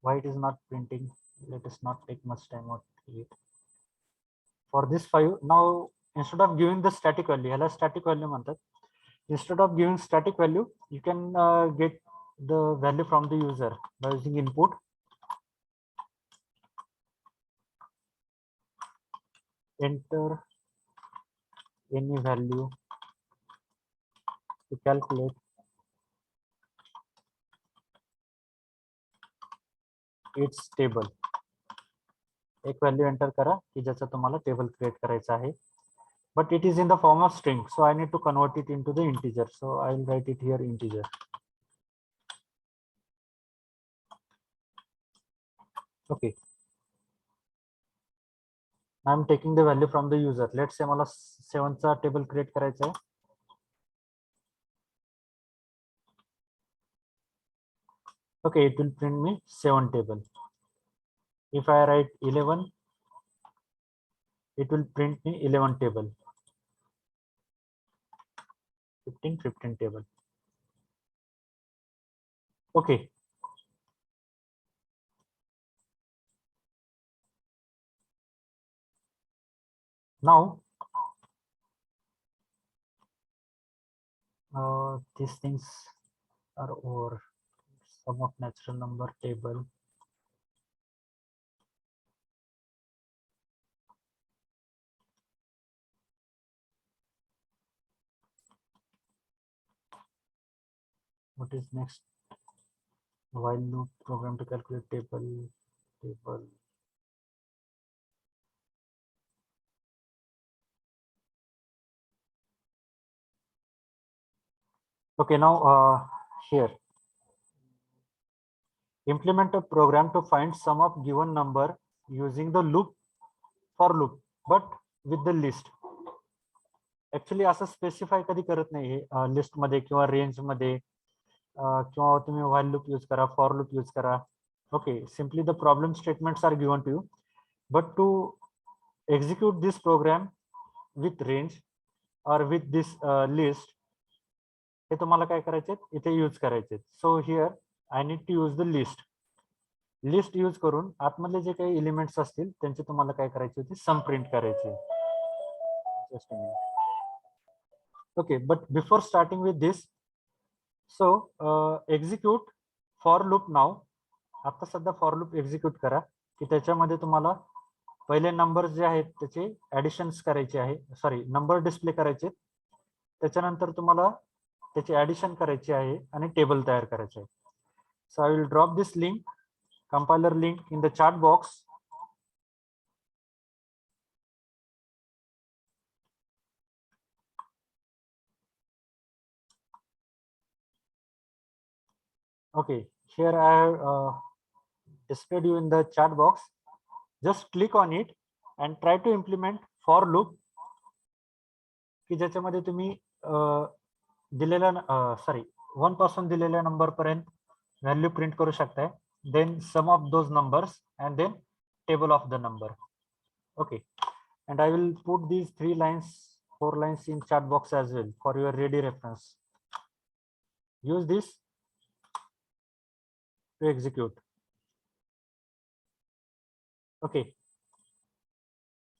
Why it is not printing? Let us not take much time on it. For this 5, now instead of giving the static value, ह्याला static value म्हणतात. Instead of giving static value, you can get the value from the user by using input. Enter any value to calculate its table. एक value enter करा की ज्याचा तुम्हाला table create करायचा आहे, but it is in the form of string, so I need to convert it into the integer, so I will write it here integer. Okay, I am taking the value from the user. Let's say मला 7चा table create करायचा आहे. Okay, it will print me 7 table. If I write 11, it will print me 11 table. 15, 15 table. Okay. Now, these things are over. Sum of natural number table. What is next? While loop program to calculate table. Okay, now here. Implement a program to find sum of given number using the loop for loop, but with the list. Actually असं specify कधी करत नाही हे list मध्ये किंवा range मध्ये किंवा तुम्ही while loop use करा, फॉर लूप यूज करा. Okay, simply the problem statements are given to you, but to execute this program with range or with this list हे तुम्हाला काय करायचे इथे यूज करायचे. So here I need to use the list use करून आतमधले जे काही एलिमेंट्स असतील त्यांचे तुम्हाला काय करायचे होते सम प्रिंट करायचे. Just a minute. Okay, but before starting with this, so execute for loop now. आता सध्या फॉर लूप एक्झिक्यूट करा की त्याच्यामध्ये तुम्हाला पहिले नंबर जे आहेत त्याचे ऍडिशन्स करायचे आहे, सॉरी नंबर डिस्प्ले करायचे. त्याच्यानंतर तुम्हाला त्याचे ऍडिशन करायचे आहे आणि टेबल तयार करायचे आहे. So I will drop this link, compiler link in the chat box. Okay, here I have displayed you in the chat box. Just click on it and try to implement for loop की ज्याच्यामध्ये तुम्ही दिलेल्या sorry 1 पासून दिलेल्या number पर्यंत value print करू शकताय. Then sum of those numbers and then table of the number. Okay, and I will put these 4 lines in chat box as well for your ready reference. Use this to execute. Okay,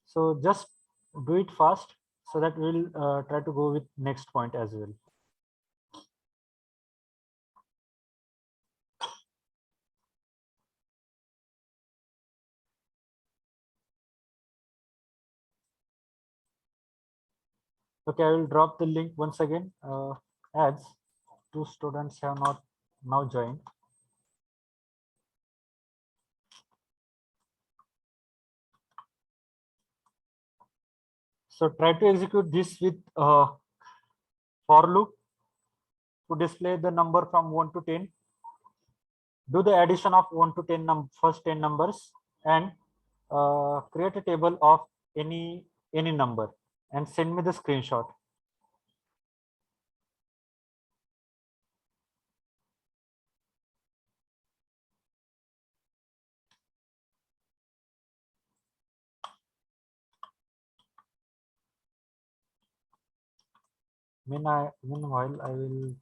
so just do it fast so that we'll try to go with next point as well. Okay, I will drop the link once again as 2 students have not now joined. So try to execute this with for loop to display the number from 1 to 10. Do the addition of 1 to 10 first 10 numbers and create a table of any number and send me the screenshot. Meanwhile, I will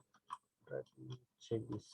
try to check this.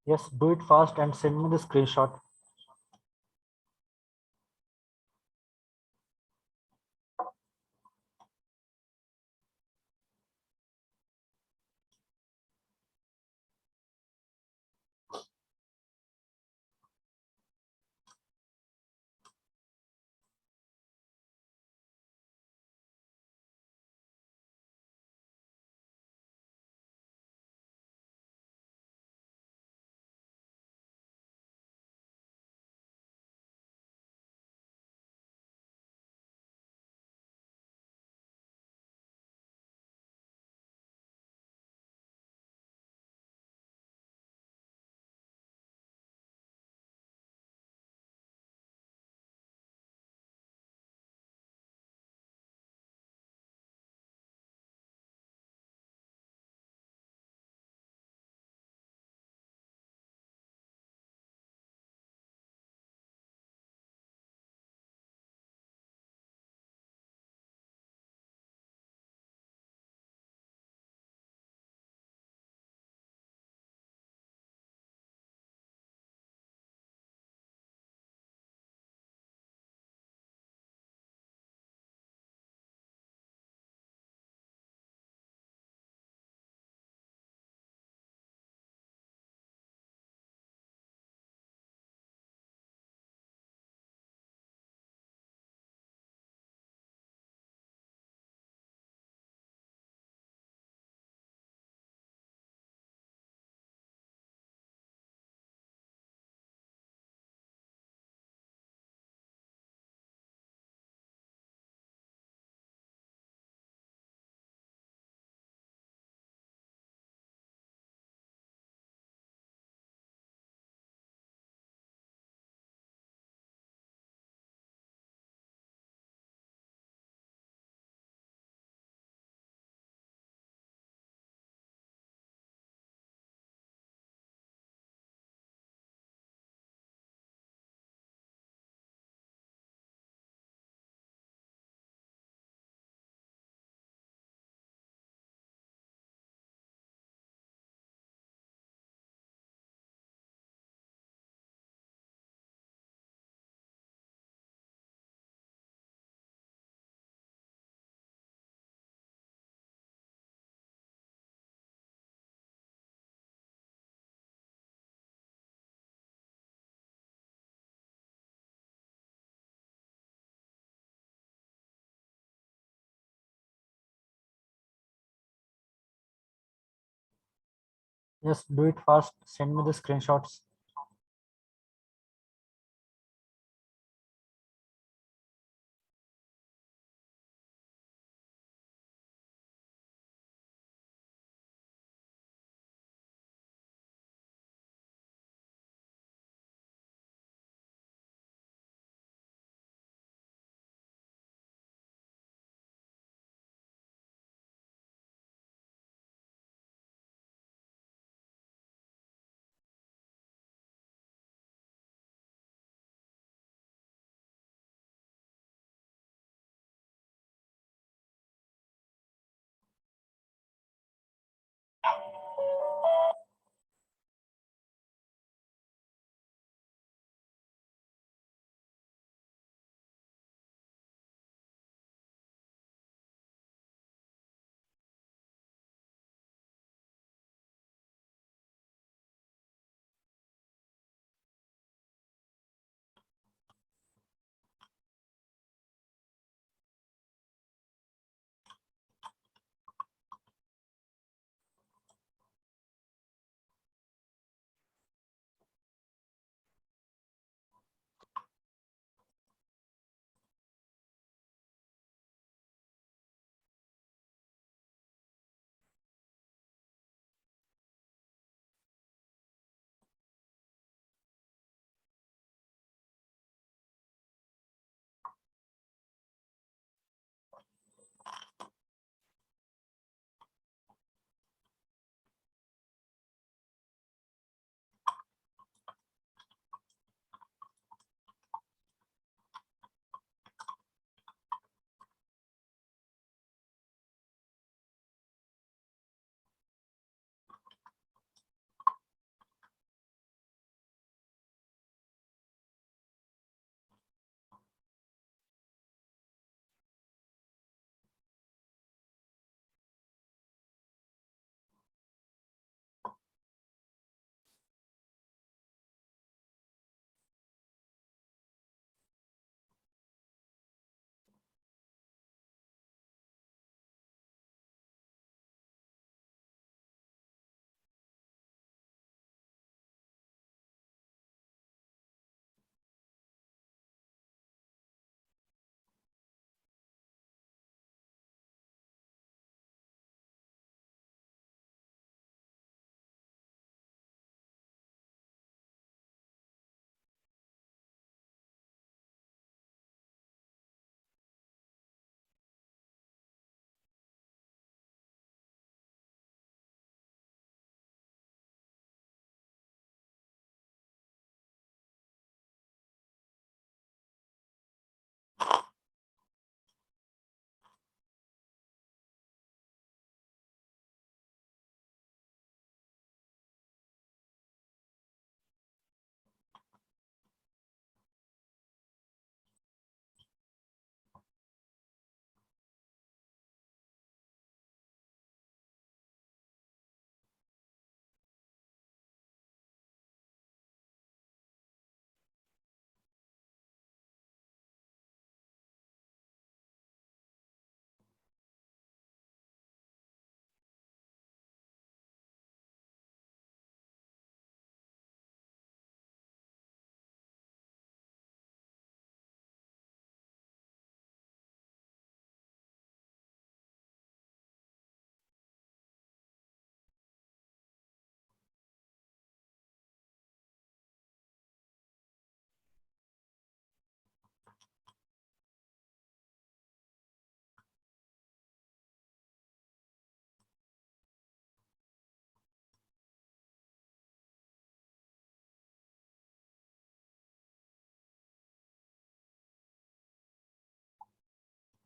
Yes, do it fast and send me the screenshot. Just do it fast. Send me the screenshots.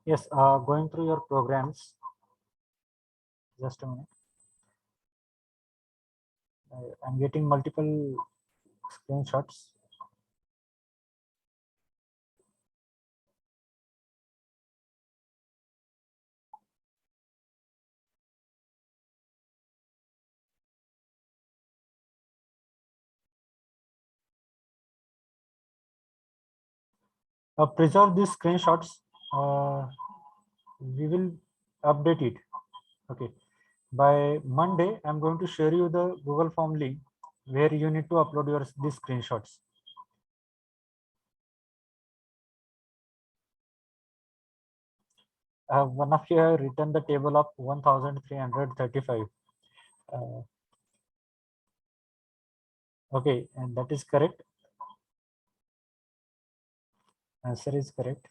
Yes, going through your programs. Just a minute. I'm getting multiple screenshots. Preserve these screenshots. We will update it. Okay. By Monday, I'm going to share you the Google Form link where you need to upload these screenshots. One of you have written the table of 1335. Okay, and that is correct. Answer is correct.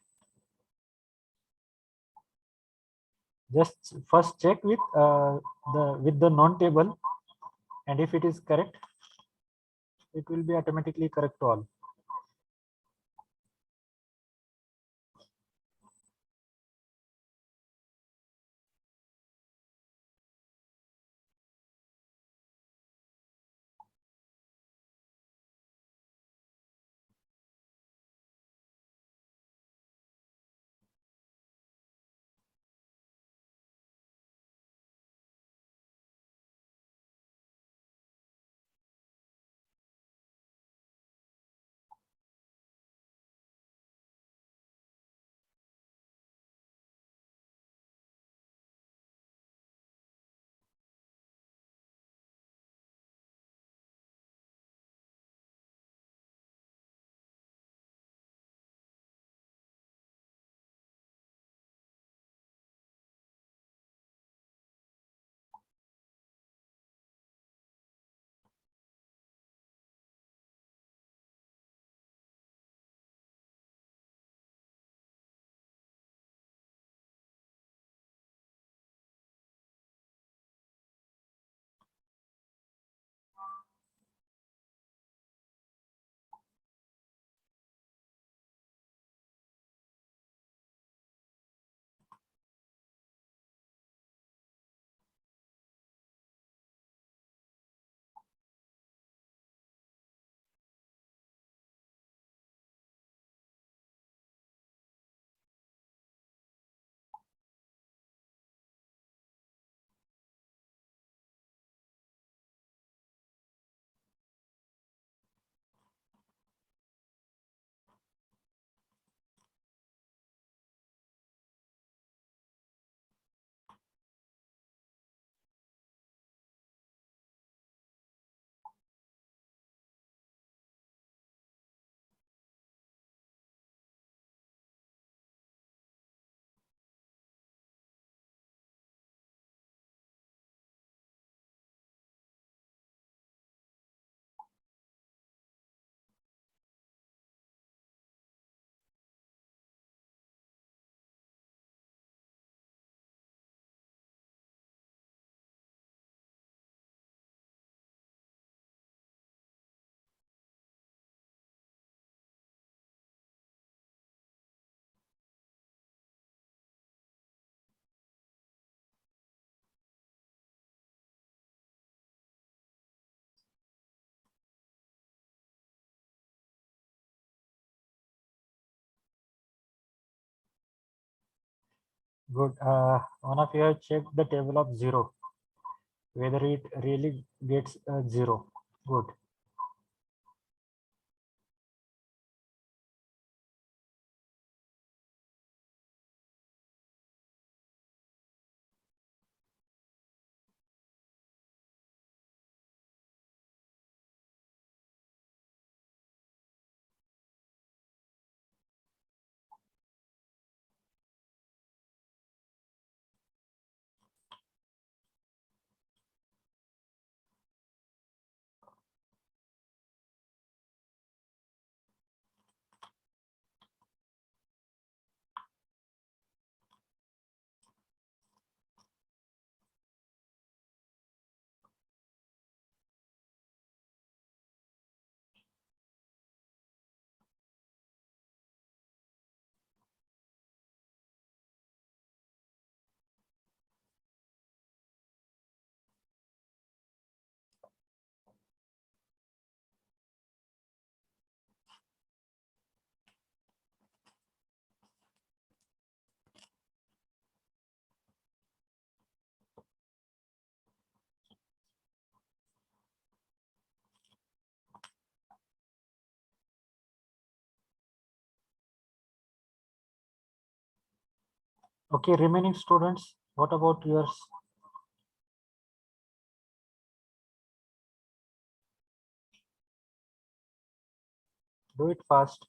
Just first check with the known table, and if it is correct, it will be automatically correct to all. Good. One of you have checked the table of 0, whether it really gets 0. Good. Okay, remaining students, what about yours? Do it fast.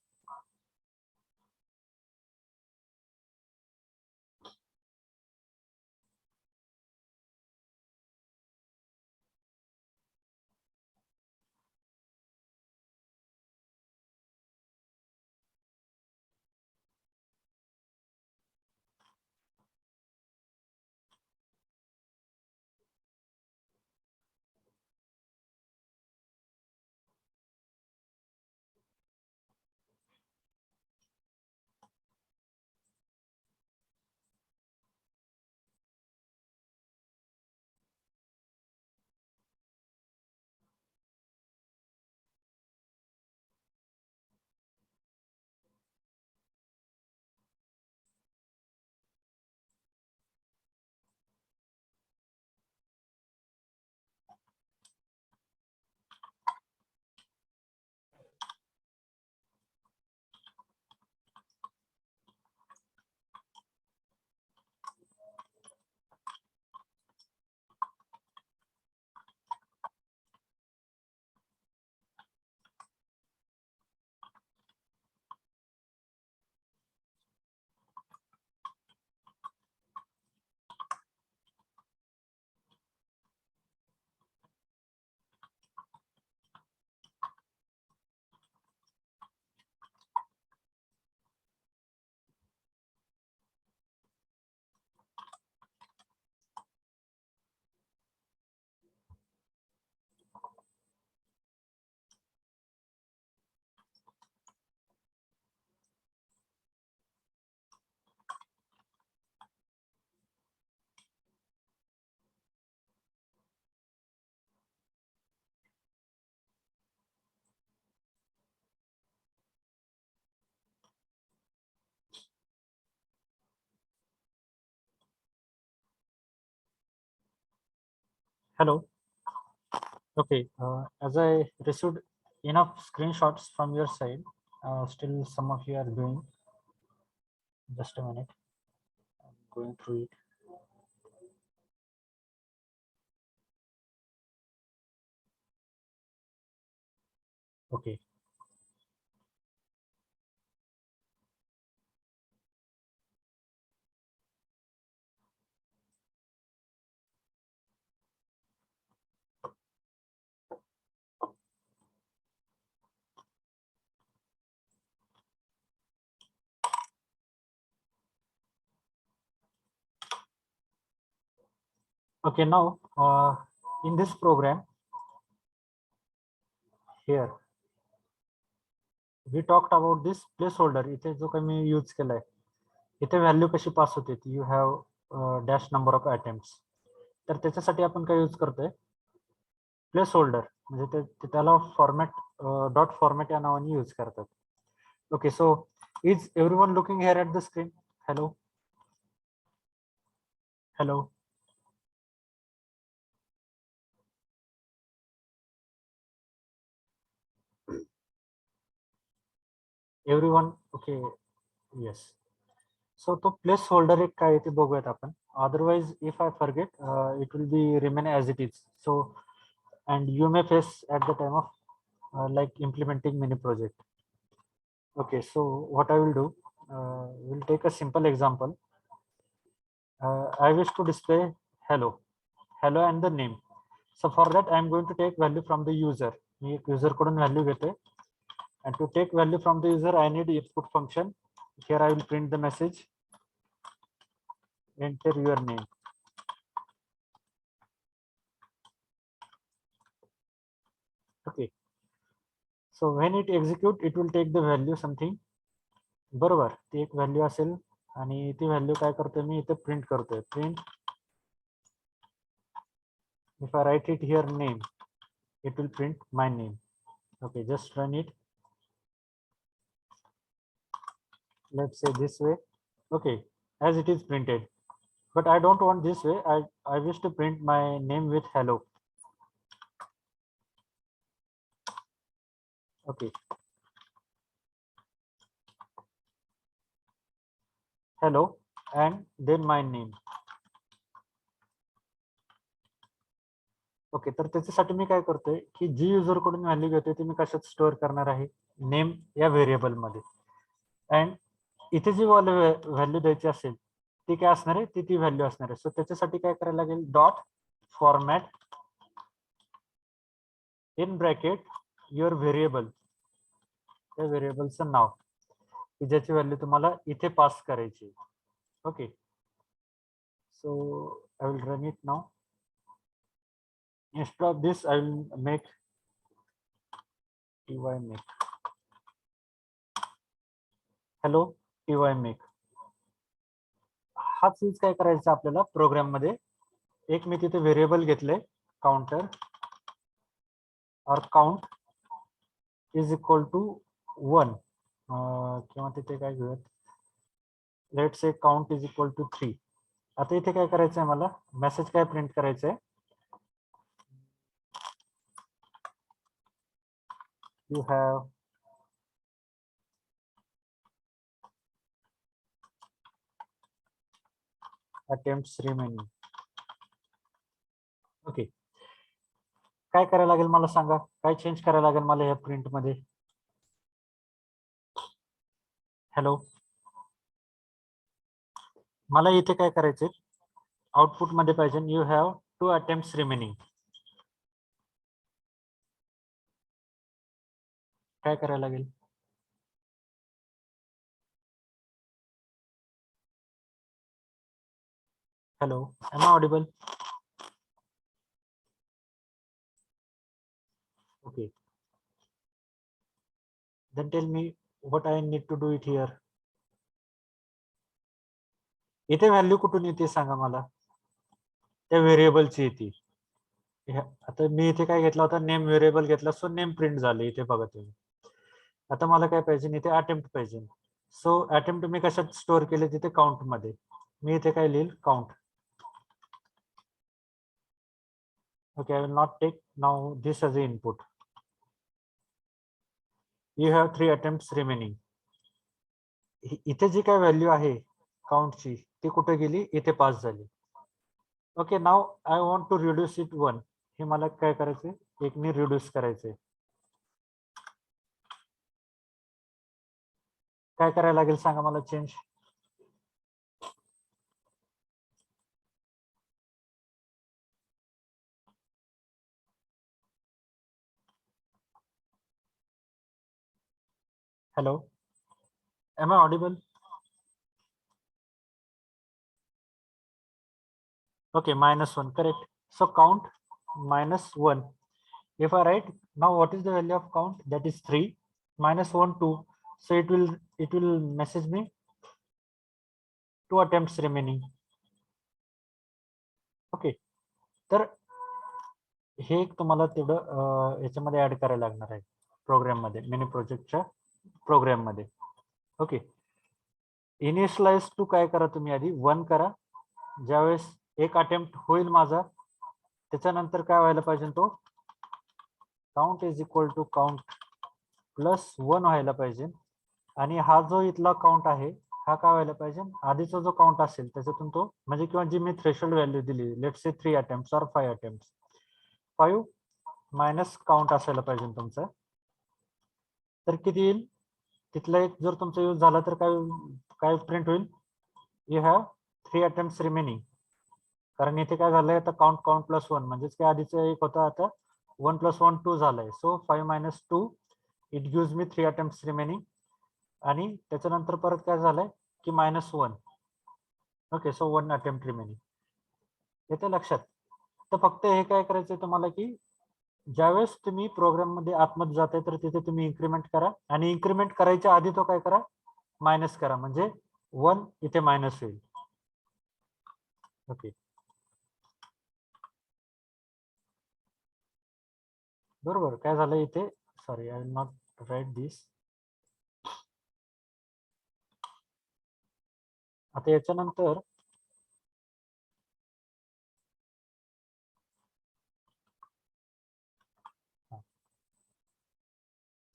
Hello. Okay. As I received enough screenshots from your side, still some of you are doing. Just a minute. I'm going through it. Okay. Okay. Now, in this program here, we talked about this placeholder. इथे जो काही मी use केलाय, इथे value कशी पास होते, you have dash number of attempts. तर त्याच्यासाठी आपण काय यूज करतोय, प्लेस होल्डर. म्हणजे त्याला फॉर्मॅट डॉट फॉर्मॅट या नावाने यूज करतात. Okay. So is everyone looking here at the screen? Hello hello. Everyone okay. Yes. So तो प्लेस होल्डर एक काय ते बघूयात आपण. Otherwise if I forget it will be remain as it is. So and you may face at the time of like implementing mini project. Okay, so what I will do, we'll take a simple example. I wish to display hello and the name. So for that I am going to take value from the user. मी एक user कडून value घेते, and to take value from the user I need input function. Here I will print the message, enter your name. Okay, so when it execute it will take the value something. बरोबर, ती एक value असेल आणि ती value काय करतोय मी इथे print करतोय. Print if I write it here name, it will print my name. Okay, just run it. Let's say this way. Okay, as it is printed, but I don't want this way. I wish to print my name with hello. Okay, hello and then my name. Okay, तर त्याच्यासाठी मी काय करतोय की जी user कडून value घेतोय ती मी कशात store करणार आहे, नेम या व्हेरिएबल मध्ये. अँड इथे जी व्हॅल्यू द्यायची असेल ती काय असणार आहे, ती व्हॅल्यू असणार आहे. सो त्याच्यासाठी काय करायला लागेल, dot format in bracket your variable, त्या व्हेरिएबलचं नाव की ज्याची व्हॅल्यू तुम्हाला इथे पास करायची. Okay, so I will run it now. Instead of this, I will make ty make. Hello, ty make. हाच यूज काय करायचा आपल्याला प्रोग्राम मध्ये. एक मी तिथे व्हेरिएबल घेतले काउंटर और काउंट इज इक्वल टू 1 किंवा तिथे काय घेऊयात, let's say count is equal to 3. आता इथे काय करायचं आहे, मला मेसेज काय प्रिंट करायचं आहे, you have attempts remaining. Okay, काय करायला लागेल मला सांगा, काय चेंज करायला लागेल मला या प्रिंट मध्ये. हॅलो, मला इथे काय करायचे, आउटपुट मध्ये पाहिजे यू हॅव 2 अटेम्प्ट्स रिमेनिंग. काय करायला लागेल, hello, am I audible? Okay, then tell me what I need to do it here. इथे व्हॅल्यू कुठून येते सांगा मला, त्या व्हेरिएबलची येते. आता मी इथे काय घेतला होता, नेम व्हेरिएबल घेतला, सो नेम प्रिंट झाले इथे बघा तुम्ही. आता मला काय पाहिजे, इथे अटेम्प्ट पाहिजे. सो अटेम्प्ट मी कशात स्टोअर केले, तिथे काउंट मध्ये. मी इथे काय लिहिल, count. Okay, I will not take now this as a input. You have 3 attempts remaining. इथे जी काय व्हॅल्यू आहे काउंटची ती कुठे गेली, इथे पास झाली. Okay, now I want to reduce it 1. हे मला काय करायचंय, एक मी रिड्यूस करायचंय. काय करायला लागेल सांगा मला change. Hello, am I audible? Okay, -1, correct. So count -1. If I write now, what is the value of count? That is 3. -1, 2. So it will message me 2 attempts remaining. Okay. तर हे एक तुम्हाला तेवढं याच्यामध्ये ऍड करायला लागणार आहे प्रोग्राम मध्ये, mini प्रोजेक्टच्या प्रोग्राम मध्ये. ओके, इनिशियलाइज टू काय करा तुम्ही, आधी 1 करा. ज्यावेळेस एक अटेम्प्ट होईल माझा, त्याच्यानंतर काय व्हायला पाहिजे, तो count is equal to count +1 व्हायला पाहिजे. आणि हा जो इथला काउंट आहे हा काय व्हायला पाहिजे, आधीचा जो काउंट असेल त्याच्यातून तो, म्हणजे किंवा जी मी थ्रेशोल्ड व्हॅल्यू दिली, लेट्स से 3 अटेम्प्ट्स और 5 अटेम्प्ट्स, 5 मायनस काउंट असायला पाहिजे तुमचं. तर किती येईल, तिथला एक जर तुमचा यूज झाला तर काय काय प्रिंट होईल, यू हॅव 3 अटेम्प्ट्स रिमेनिंग. कारण इथे काय झालंय, आता काउंट +1 म्हणजेच काय आधीचं एक होता, आता 1 + 1 2 झालंय. सो 5 - 2 it gives me 3 attempts remaining. आणि त्याच्यानंतर परत काय झालंय की -1. ओके, सो 1 अटेम्प्ट रिमेनिंग. येते लक्षात. तर फक्त हे काय करायचंय तुम्हाला, की ज्यावेळेस तुम्ही प्रोग्राम मध्ये आतमध्ये जाताय तर तिथे तुम्ही इन्क्रीमेंट करा, आणि इन्क्रीमेंट करायच्या आधी तो काय करा, मायनस करा, म्हणजे 1 इथे मायनस होईल. ओके, बरोबर. काय झालं इथे, sorry I will not write this. आता याच्यानंतर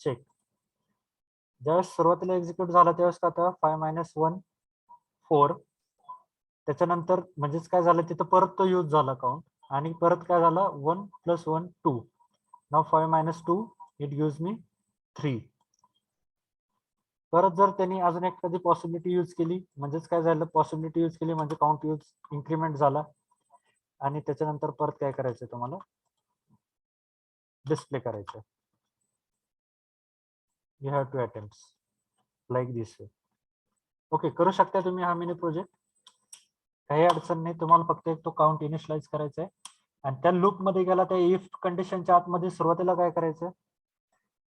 चेक, ज्यावेळेस सुरुवातीला एक्झिक्यूट झाला त्यावेळेस का होता, 5 - 1 4. त्याच्यानंतर म्हणजेच काय झालं, तिथं परत तो यूज झाला काउंट. आणि परत काय झालं 1 + 1 2. नाव 5 - 2 इट गिव्स मी 3. परत जर त्यांनी अजून एक कधी पॉसिबिलिटी यूज केली म्हणजेच काय झालं पॉसिबिलिटी यूज केली म्हणजे काउंट यूज इन्क्रीमेंट झाला आणि त्याच्यानंतर परत काय करायचं तुम्हाला डिस्प्ले करायचं. You have to attempts like this way. Okay, करू शकता तुम्ही हा मिनी प्रोजेक्ट. काही अडचण नाही, तुम्हाला फक्त एक तो काउंट इनिशियलाइज करायचा आहे आणि त्या लूप मध्ये गेला त्या इफ कंडिशनच्या आतमध्ये सुरुवातीला काय करायचं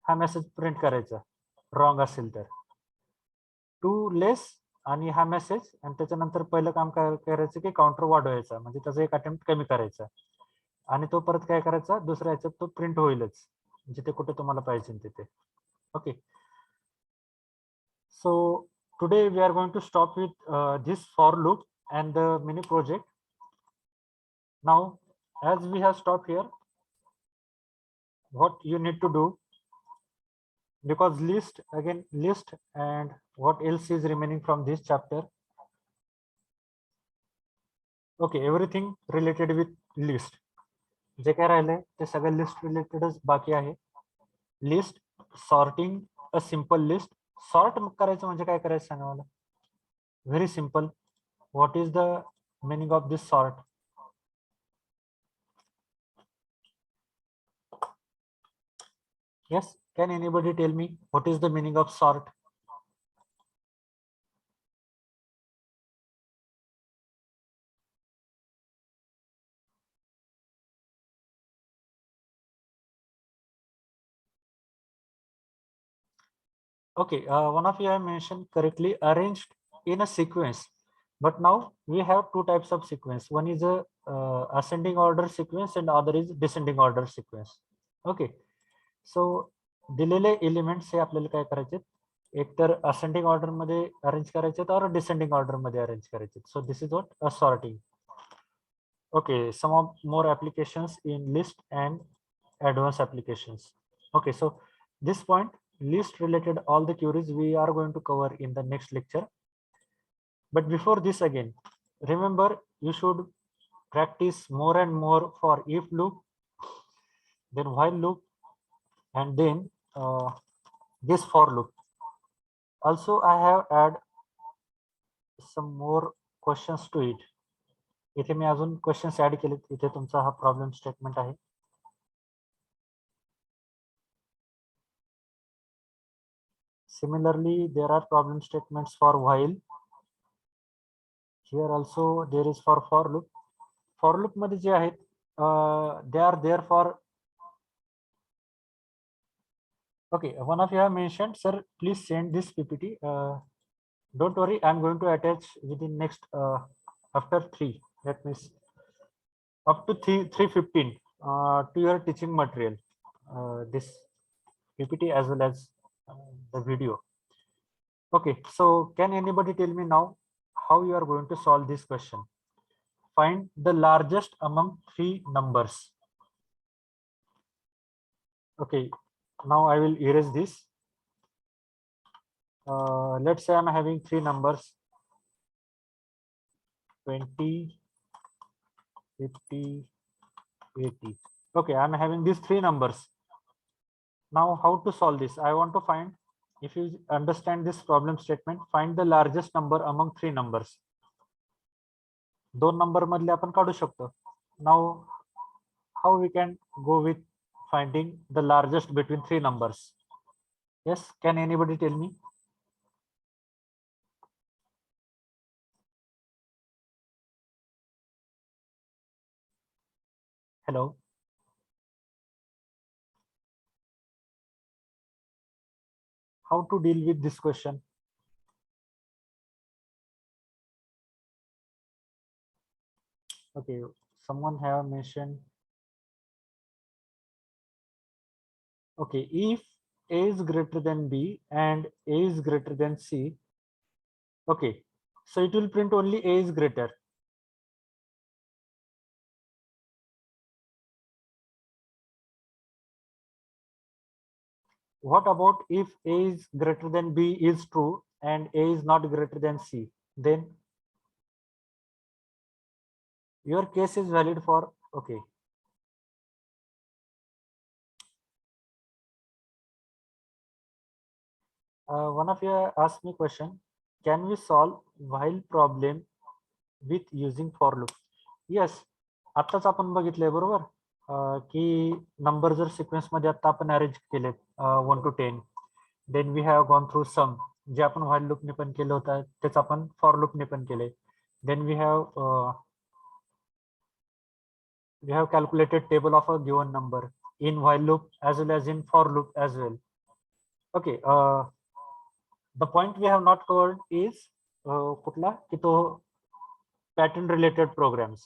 हा मेसेज प्रिंट करायचा रॉंग असेल तर 2 लेस आणि हा मेसेज आणि त्याच्यानंतर पहिलं काम काय करायचं की काउंटर वाढवायचा म्हणजे त्याचा एक अटेम्प्ट कमी करायचा आणि तो परत काय करायचा दुसऱ्या ह्याच्यात तो प्रिंट होईलच जिथे कुठे तुम्हाला पाहिजे तिथे. Okay, so today we are going to stop with this for loop and the mini project. Now as we have stopped here, what you need to do, because list again list and what else is remaining from this chapter. Okay, everything related with list. जे काय राहिले ते सगळं list रिलेटेडच बाकी आहे. List sorting a simple list. Sort करायचं म्हणजे काय करायचं सांगा मला. Very simple. What is the meaning of this sort? Yes, can anybody tell me what is the meaning of sort? Okay, one of you have mentioned correctly arranged in a sequence. But now we have two types of sequence. One is a ascending order sequence and other is descending order sequence. Okay, so दिलेले elements हे आपल्याला काय करायचे एक तर ascending order मध्ये arrange करायचे और descending order मध्ये अरेंज करायचे. So this is what a sorting. Okay, some of more applications in list and advanced applications. Okay, so this point list related all the queries we are going to cover in the next lecture. But before this again, remember you should practice more and more for if loop, then while loop, and then this for loop. Also, I have add some more questions to it. इथे मी अजून questions add केलेत. इथे तुमचा हा problem statement आहे. Similarly, there are problem statements for while. Here also there is for loop. For loop मध्ये जे आहेत they are there for. Okay, one of you have mentioned, sir, please send this PPT. Don't worry, I'm going to attach within next after 3, that means up to 3:15 to your teaching material, this PPT as well as the video. Okay, so can anybody tell me now how you are going to solve this question? Find the largest among 3 numbers. Okay, now I will erase this. Let's say I'm having 3 numbers 20, 50, 80. Okay, I'm having these 3 numbers. Now how to solve this? I want to find, if you understand this problem statement, find the largest number among 3 numbers. 2 number मधले आपण काढू शकतो. Now how we can go with finding the largest between 3 numbers? Yes, can anybody tell me? Hello. How to deal with this question? Okay, someone have mentioned. Okay, if A is greater than B and A is greater than C. Okay, so it will print only A is greater. What about if A is greater than B is true and A is not greater than C? Then your case is valid for Okay. One of you asked me question, can we solve while problem with using for loop? Yes, आत्ताच आपण बघितलंय बरोबर की number जर sequence मध्ये आता आपण arrange केले 1 to 10, then we have gone through some जे आपण व्हाईल लूपने पण केलं होतं तेच आपण फॉर लूपने पण केले. Then we have calculated table of a given number in while loop as well as in for loop as well. Okay, the point we have not covered is kutla ki to pattern related programs.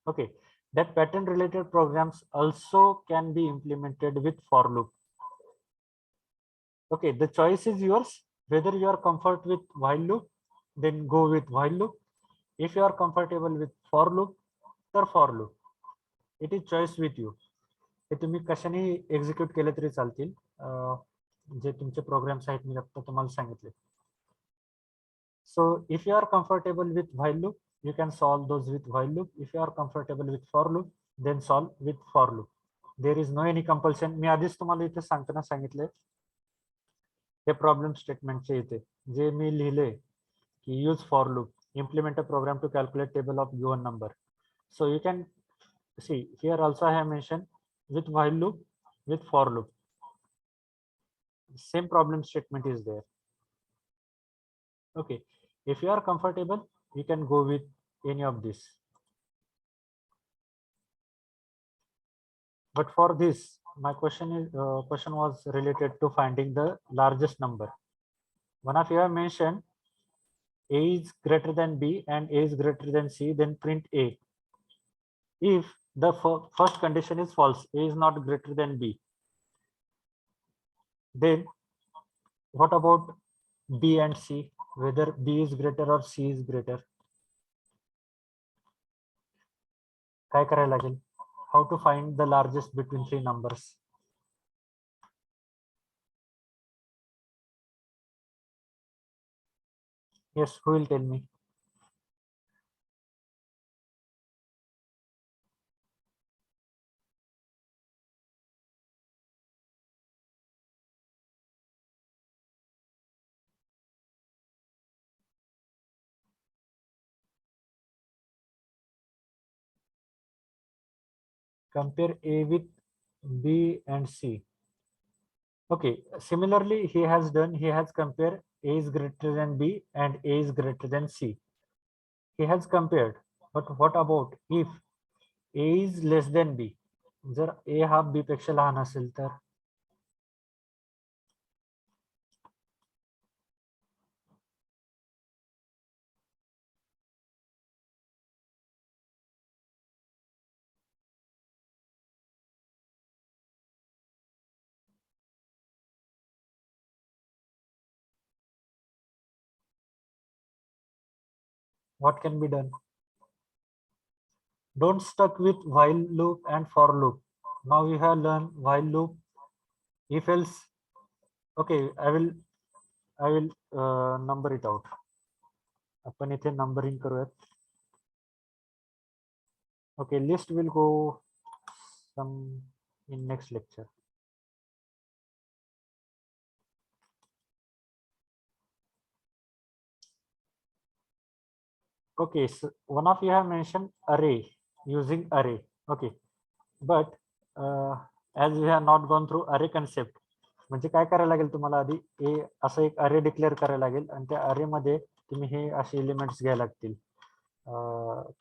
Okay, that pattern related programs also can be implemented with for loop. Okay, the choice is yours whether you are comfort with while loop, then go with while loop. If you are comfortable with for loop, तर for loop. It is choice with you. हे तुम्ही कशाने execute केले तरी चालतील. जे तुमचे programmes आहेत मी आता तुम्हाला सांगितले. So if you are comfortable with while loop, you can solve those with while loop. If you are comfortable with for loop, then solve with for loop. There is no any compulsion. मी आधीच तुम्हाला इथे सांगताना सांगितले हे problem स्टेटमेंटचे इथे जे मी लिहिले की use for loop, implement a program to calculate table of given number. So you can see here also I have mentioned with while loop, with for loop. Same problem statement is there. Okay, if you are comfortable, you can go with any of this. But for this, my question was related to finding the largest number. One of you have mentioned A is greater than B and A is greater than C, then print A. If the first condition is false, A is not greater than B, then what about B and C, whether B is greater or C is greater? काय करायला लागेल? How to find the largest between three numbers? Yes, who will tell me? Compare A with B and C. Okay, similarly, he has compared A is greater than B and A is greater than C. He has compared, but what about if A is less than B? जर A हा B पेक्षा लहान असेल तर what can be done? Don't stuck with while loop and for loop. Now we have learned while loop, if else. Okay, I will number it out. आपण इथे numbering करूयात. Okay, list will go some in next lecture. Okay, so one of you have mentioned array, using array. Okay, but as we have not gone through array concept, म्हणजे काय करायला लागेल तुम्हाला आधी असं एक अरे डिक्लेअर करायला लागेल आणि त्या अरे मध्ये तुम्ही हे असे एलिमेंट्स घ्यायला लागतील.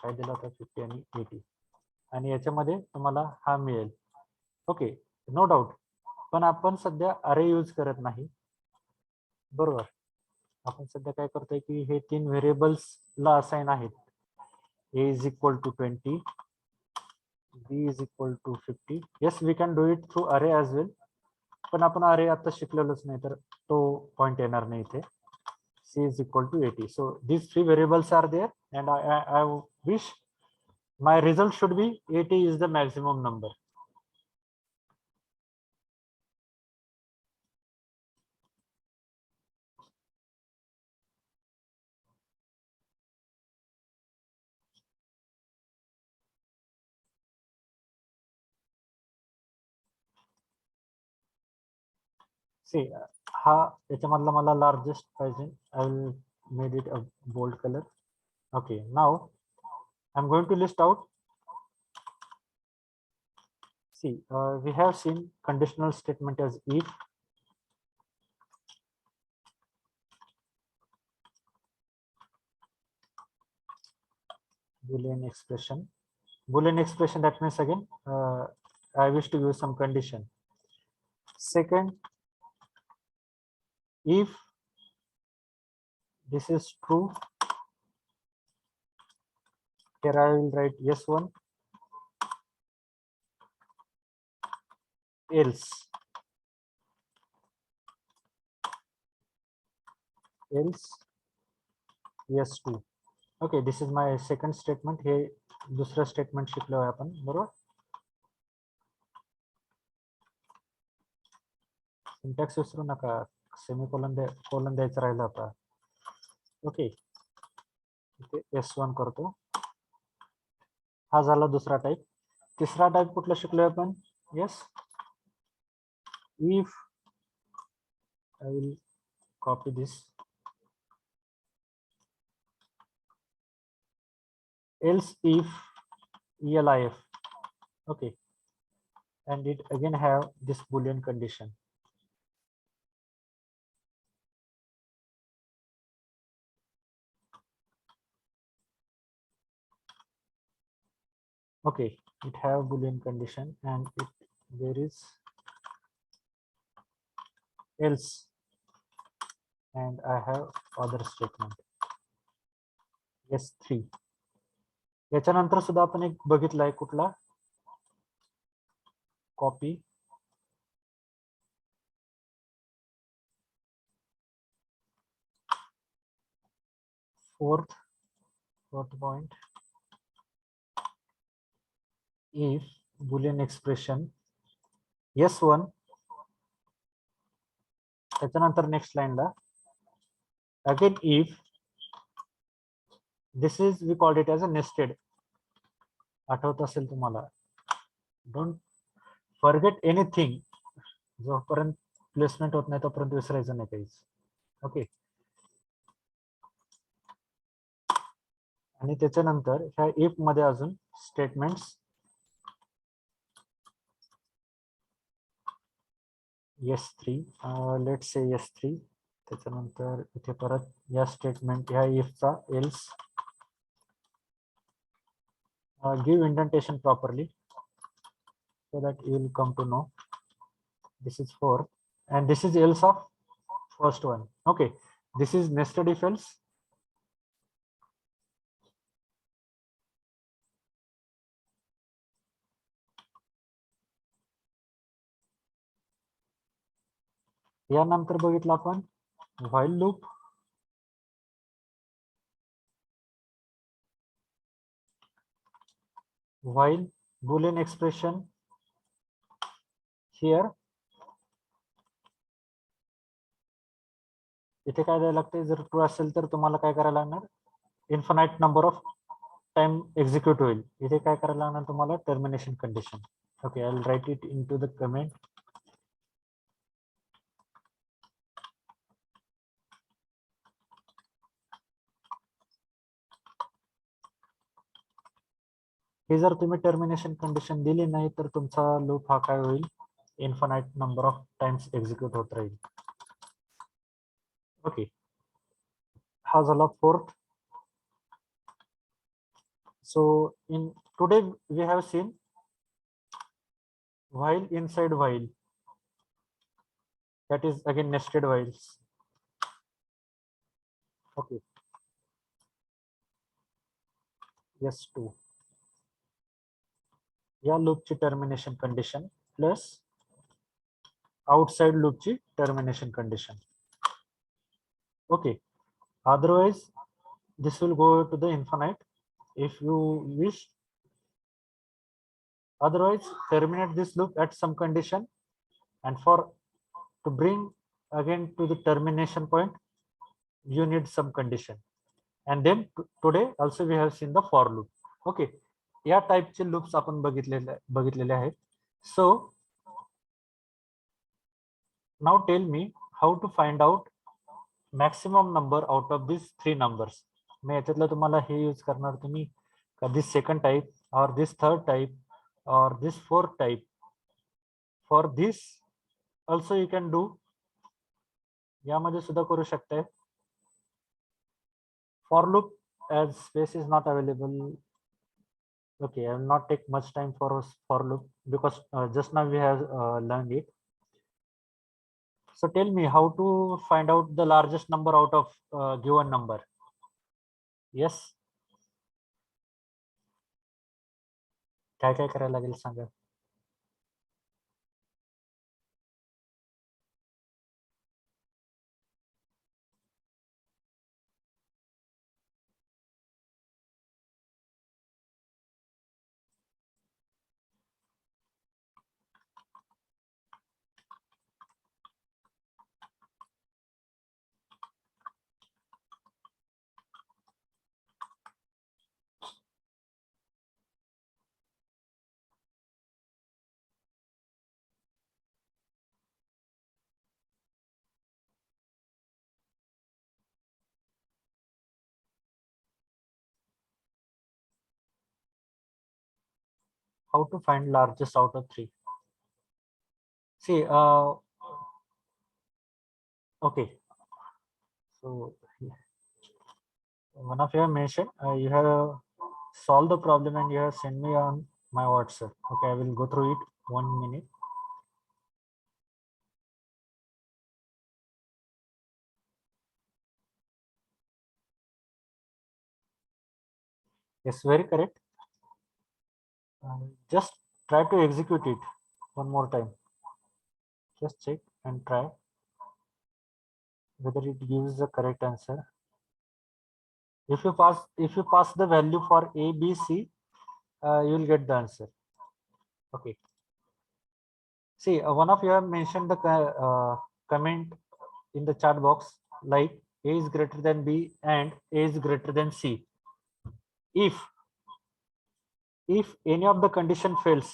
काय दिला होता 50 आणि 80 आणि याच्यामध्ये तुम्हाला हा मिळेल. Okay, no doubt. पण आपण सध्या अरे यूज करत नाही, बरोबर. आपण सध्या काय करतोय की हे तीन व्हेरिएबल्स ला असाइन आहेत. A is equal to 20, B is equal to 50. Yes, we can do it through array as well. पण आपण अरे आता शिकलेलोच नाही तर तो पॉइंट येणार नाही इथे. C is equal to 80. So these three variables are there and I wish my result should be 80 is the maximum number. सी हा याच्यामधला मला लार्जेस्ट पाहिजे. I will made it a bold colour. Okay, now I am going to list out. See, we have seen conditional statement as if, Boolean expression. Boolean expression, that means again, I wish to use some condition. Second, if this is true, here I will write yes one, else yes two. Okay, this is my second statement. हे दुसरं statement शिकलो आपण, बरोबर. Syntax विसरू नका, semicolon colon द्यायचं राहिलं आता. Okay, S1 करतो. हा झाला दुसरा टाइप. तिसरा टाइप कुठला शिकलोय आपण? Yes, if I will copy this, else if elif. Okay, and it again have this Boolean condition. Okay, it have Boolean condition and there is else, and I have other statement. Yes 3. याच्यानंतर सुद्धा आपण एक बघितलाय कुठला, copy. Fourth point, if Boolean expression yes one, त्याच्यानंतर next लाईनला again if this is, we called it as a nested. आठवत असेल तुम्हाला, डोंट फॉरगेट एनिथिंग. जोपर्यंत प्लेसमेंट होत नाही तोपर्यंत विसरायचं नाही काहीच. ओके, आणि त्याच्यानंतर ह्या इफ मध्ये अजून statements yes 3, let's say yes 3. त्याच्यानंतर इथे परत या स्टेटमेंट ह्या इफचा else. Give indentation properly so that you will come to know. This is 4 and this is else of first one. Okay, this is nested if else. यानंतर बघितलं आपण while loop. While Boolean expression here, इथे काय द्यायला लागते, जर true असेल तर तुम्हाला काय करायला लागणार, infinite number of time execute होईल. इथे काय करायला लागणार तुम्हाला, termination condition. Okay, I will write it into the comment. हे जर तुम्ही टर्मिनेशन कंडिशन दिली नाही तर तुमचा लूप हा काय होईल, infinite number of times execute होत राहील. ओके, हा झाला fourth. So in today we have seen while inside while, that is again nested whiles. Okay, yes 2. या लूपची टर्मिनेशन कंडिशन प्लस outside loopची termination condition. Okay, otherwise this will go to the infinite if you wish. Otherwise terminate this loop at some condition, and for to bring again to the termination point you need some condition. And then today also we have seen the for loop. Okay, या टाइपचे loops आपण बघितलेले आहेत. सो Now tell me how to find out maximum number out of these three numbers. मी याच्यातलं तुम्हाला हे use करणार तुम्ही का this second type or this third type or this fourth type. For this also you can do. यामध्ये सुद्धा करू शकते. For loop, as space is not available. Okay, I will not take much time for loop because just now we have learned it. So tell me how to find out the largest number out of given number. Yes. काय काय करायला लागेल सांगा. How to find largest out of three. See, okay. So one of you have mentioned you have solved the problem and you have sent me on my WhatsApp. Okay, I will go through it 1 minute. Yes, very correct. Just try to execute it one more time. Just check and try whether it gives the correct answer. If you pass the value for A, B, C, you will get the answer. Okay. See, one of you have mentioned the comment in the chat box like A is greater than B and A is greater than C. If any of the condition fails,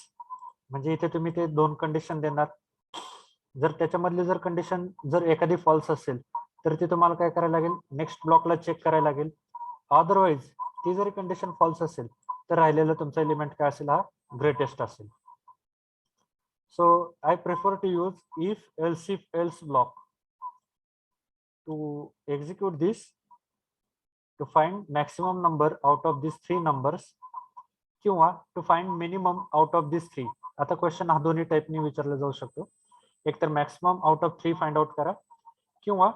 म्हणजे इथे तुम्ही ते दोन condition देणार. जर त्याच्यामधली जर condition जर एखादी फॉल्स असेल तर ते तुम्हाला काय करायला लागेल, नेक्स्ट ब्लॉकला चेक करायला लागेल. अदरवाइज ती जरी कंडिशन फॉल्स असेल तर राहिलेलं तुमचा एलिमेंट काय असेल, हा ग्रेटेस्ट असेल. So I prefer to use if else block to execute this to find maximum number out of these three numbers किंवा to find minimum out of these three. आता क्वेश्चन हा दोन्ही टाइपनी विचारला जाऊ शकतो. एक तर maximum out of 3 find out करा किंवा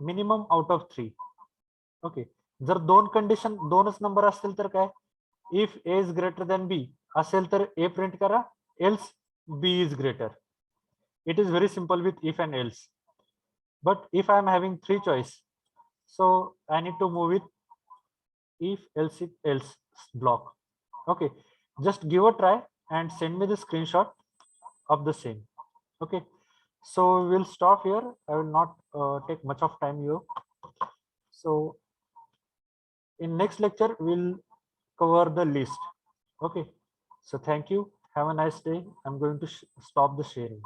मिनिमम आउट ऑफ 3. ओके, जर दोन कंडिशन दोनच नंबर असतील तर काय, if A is greater than B असेल तर ए प्रिंट करा, else B is greater. It is very simple with if and else. But if I am having three choice, so I need to move with if else block. Okay, just give a try and send me the screenshot of the same. Okay, so we'll stop here. I will not take much of time here. So in next lecture we'll cover the list. Okay, so thank you, have a nice day. I'm going to stop the sharing.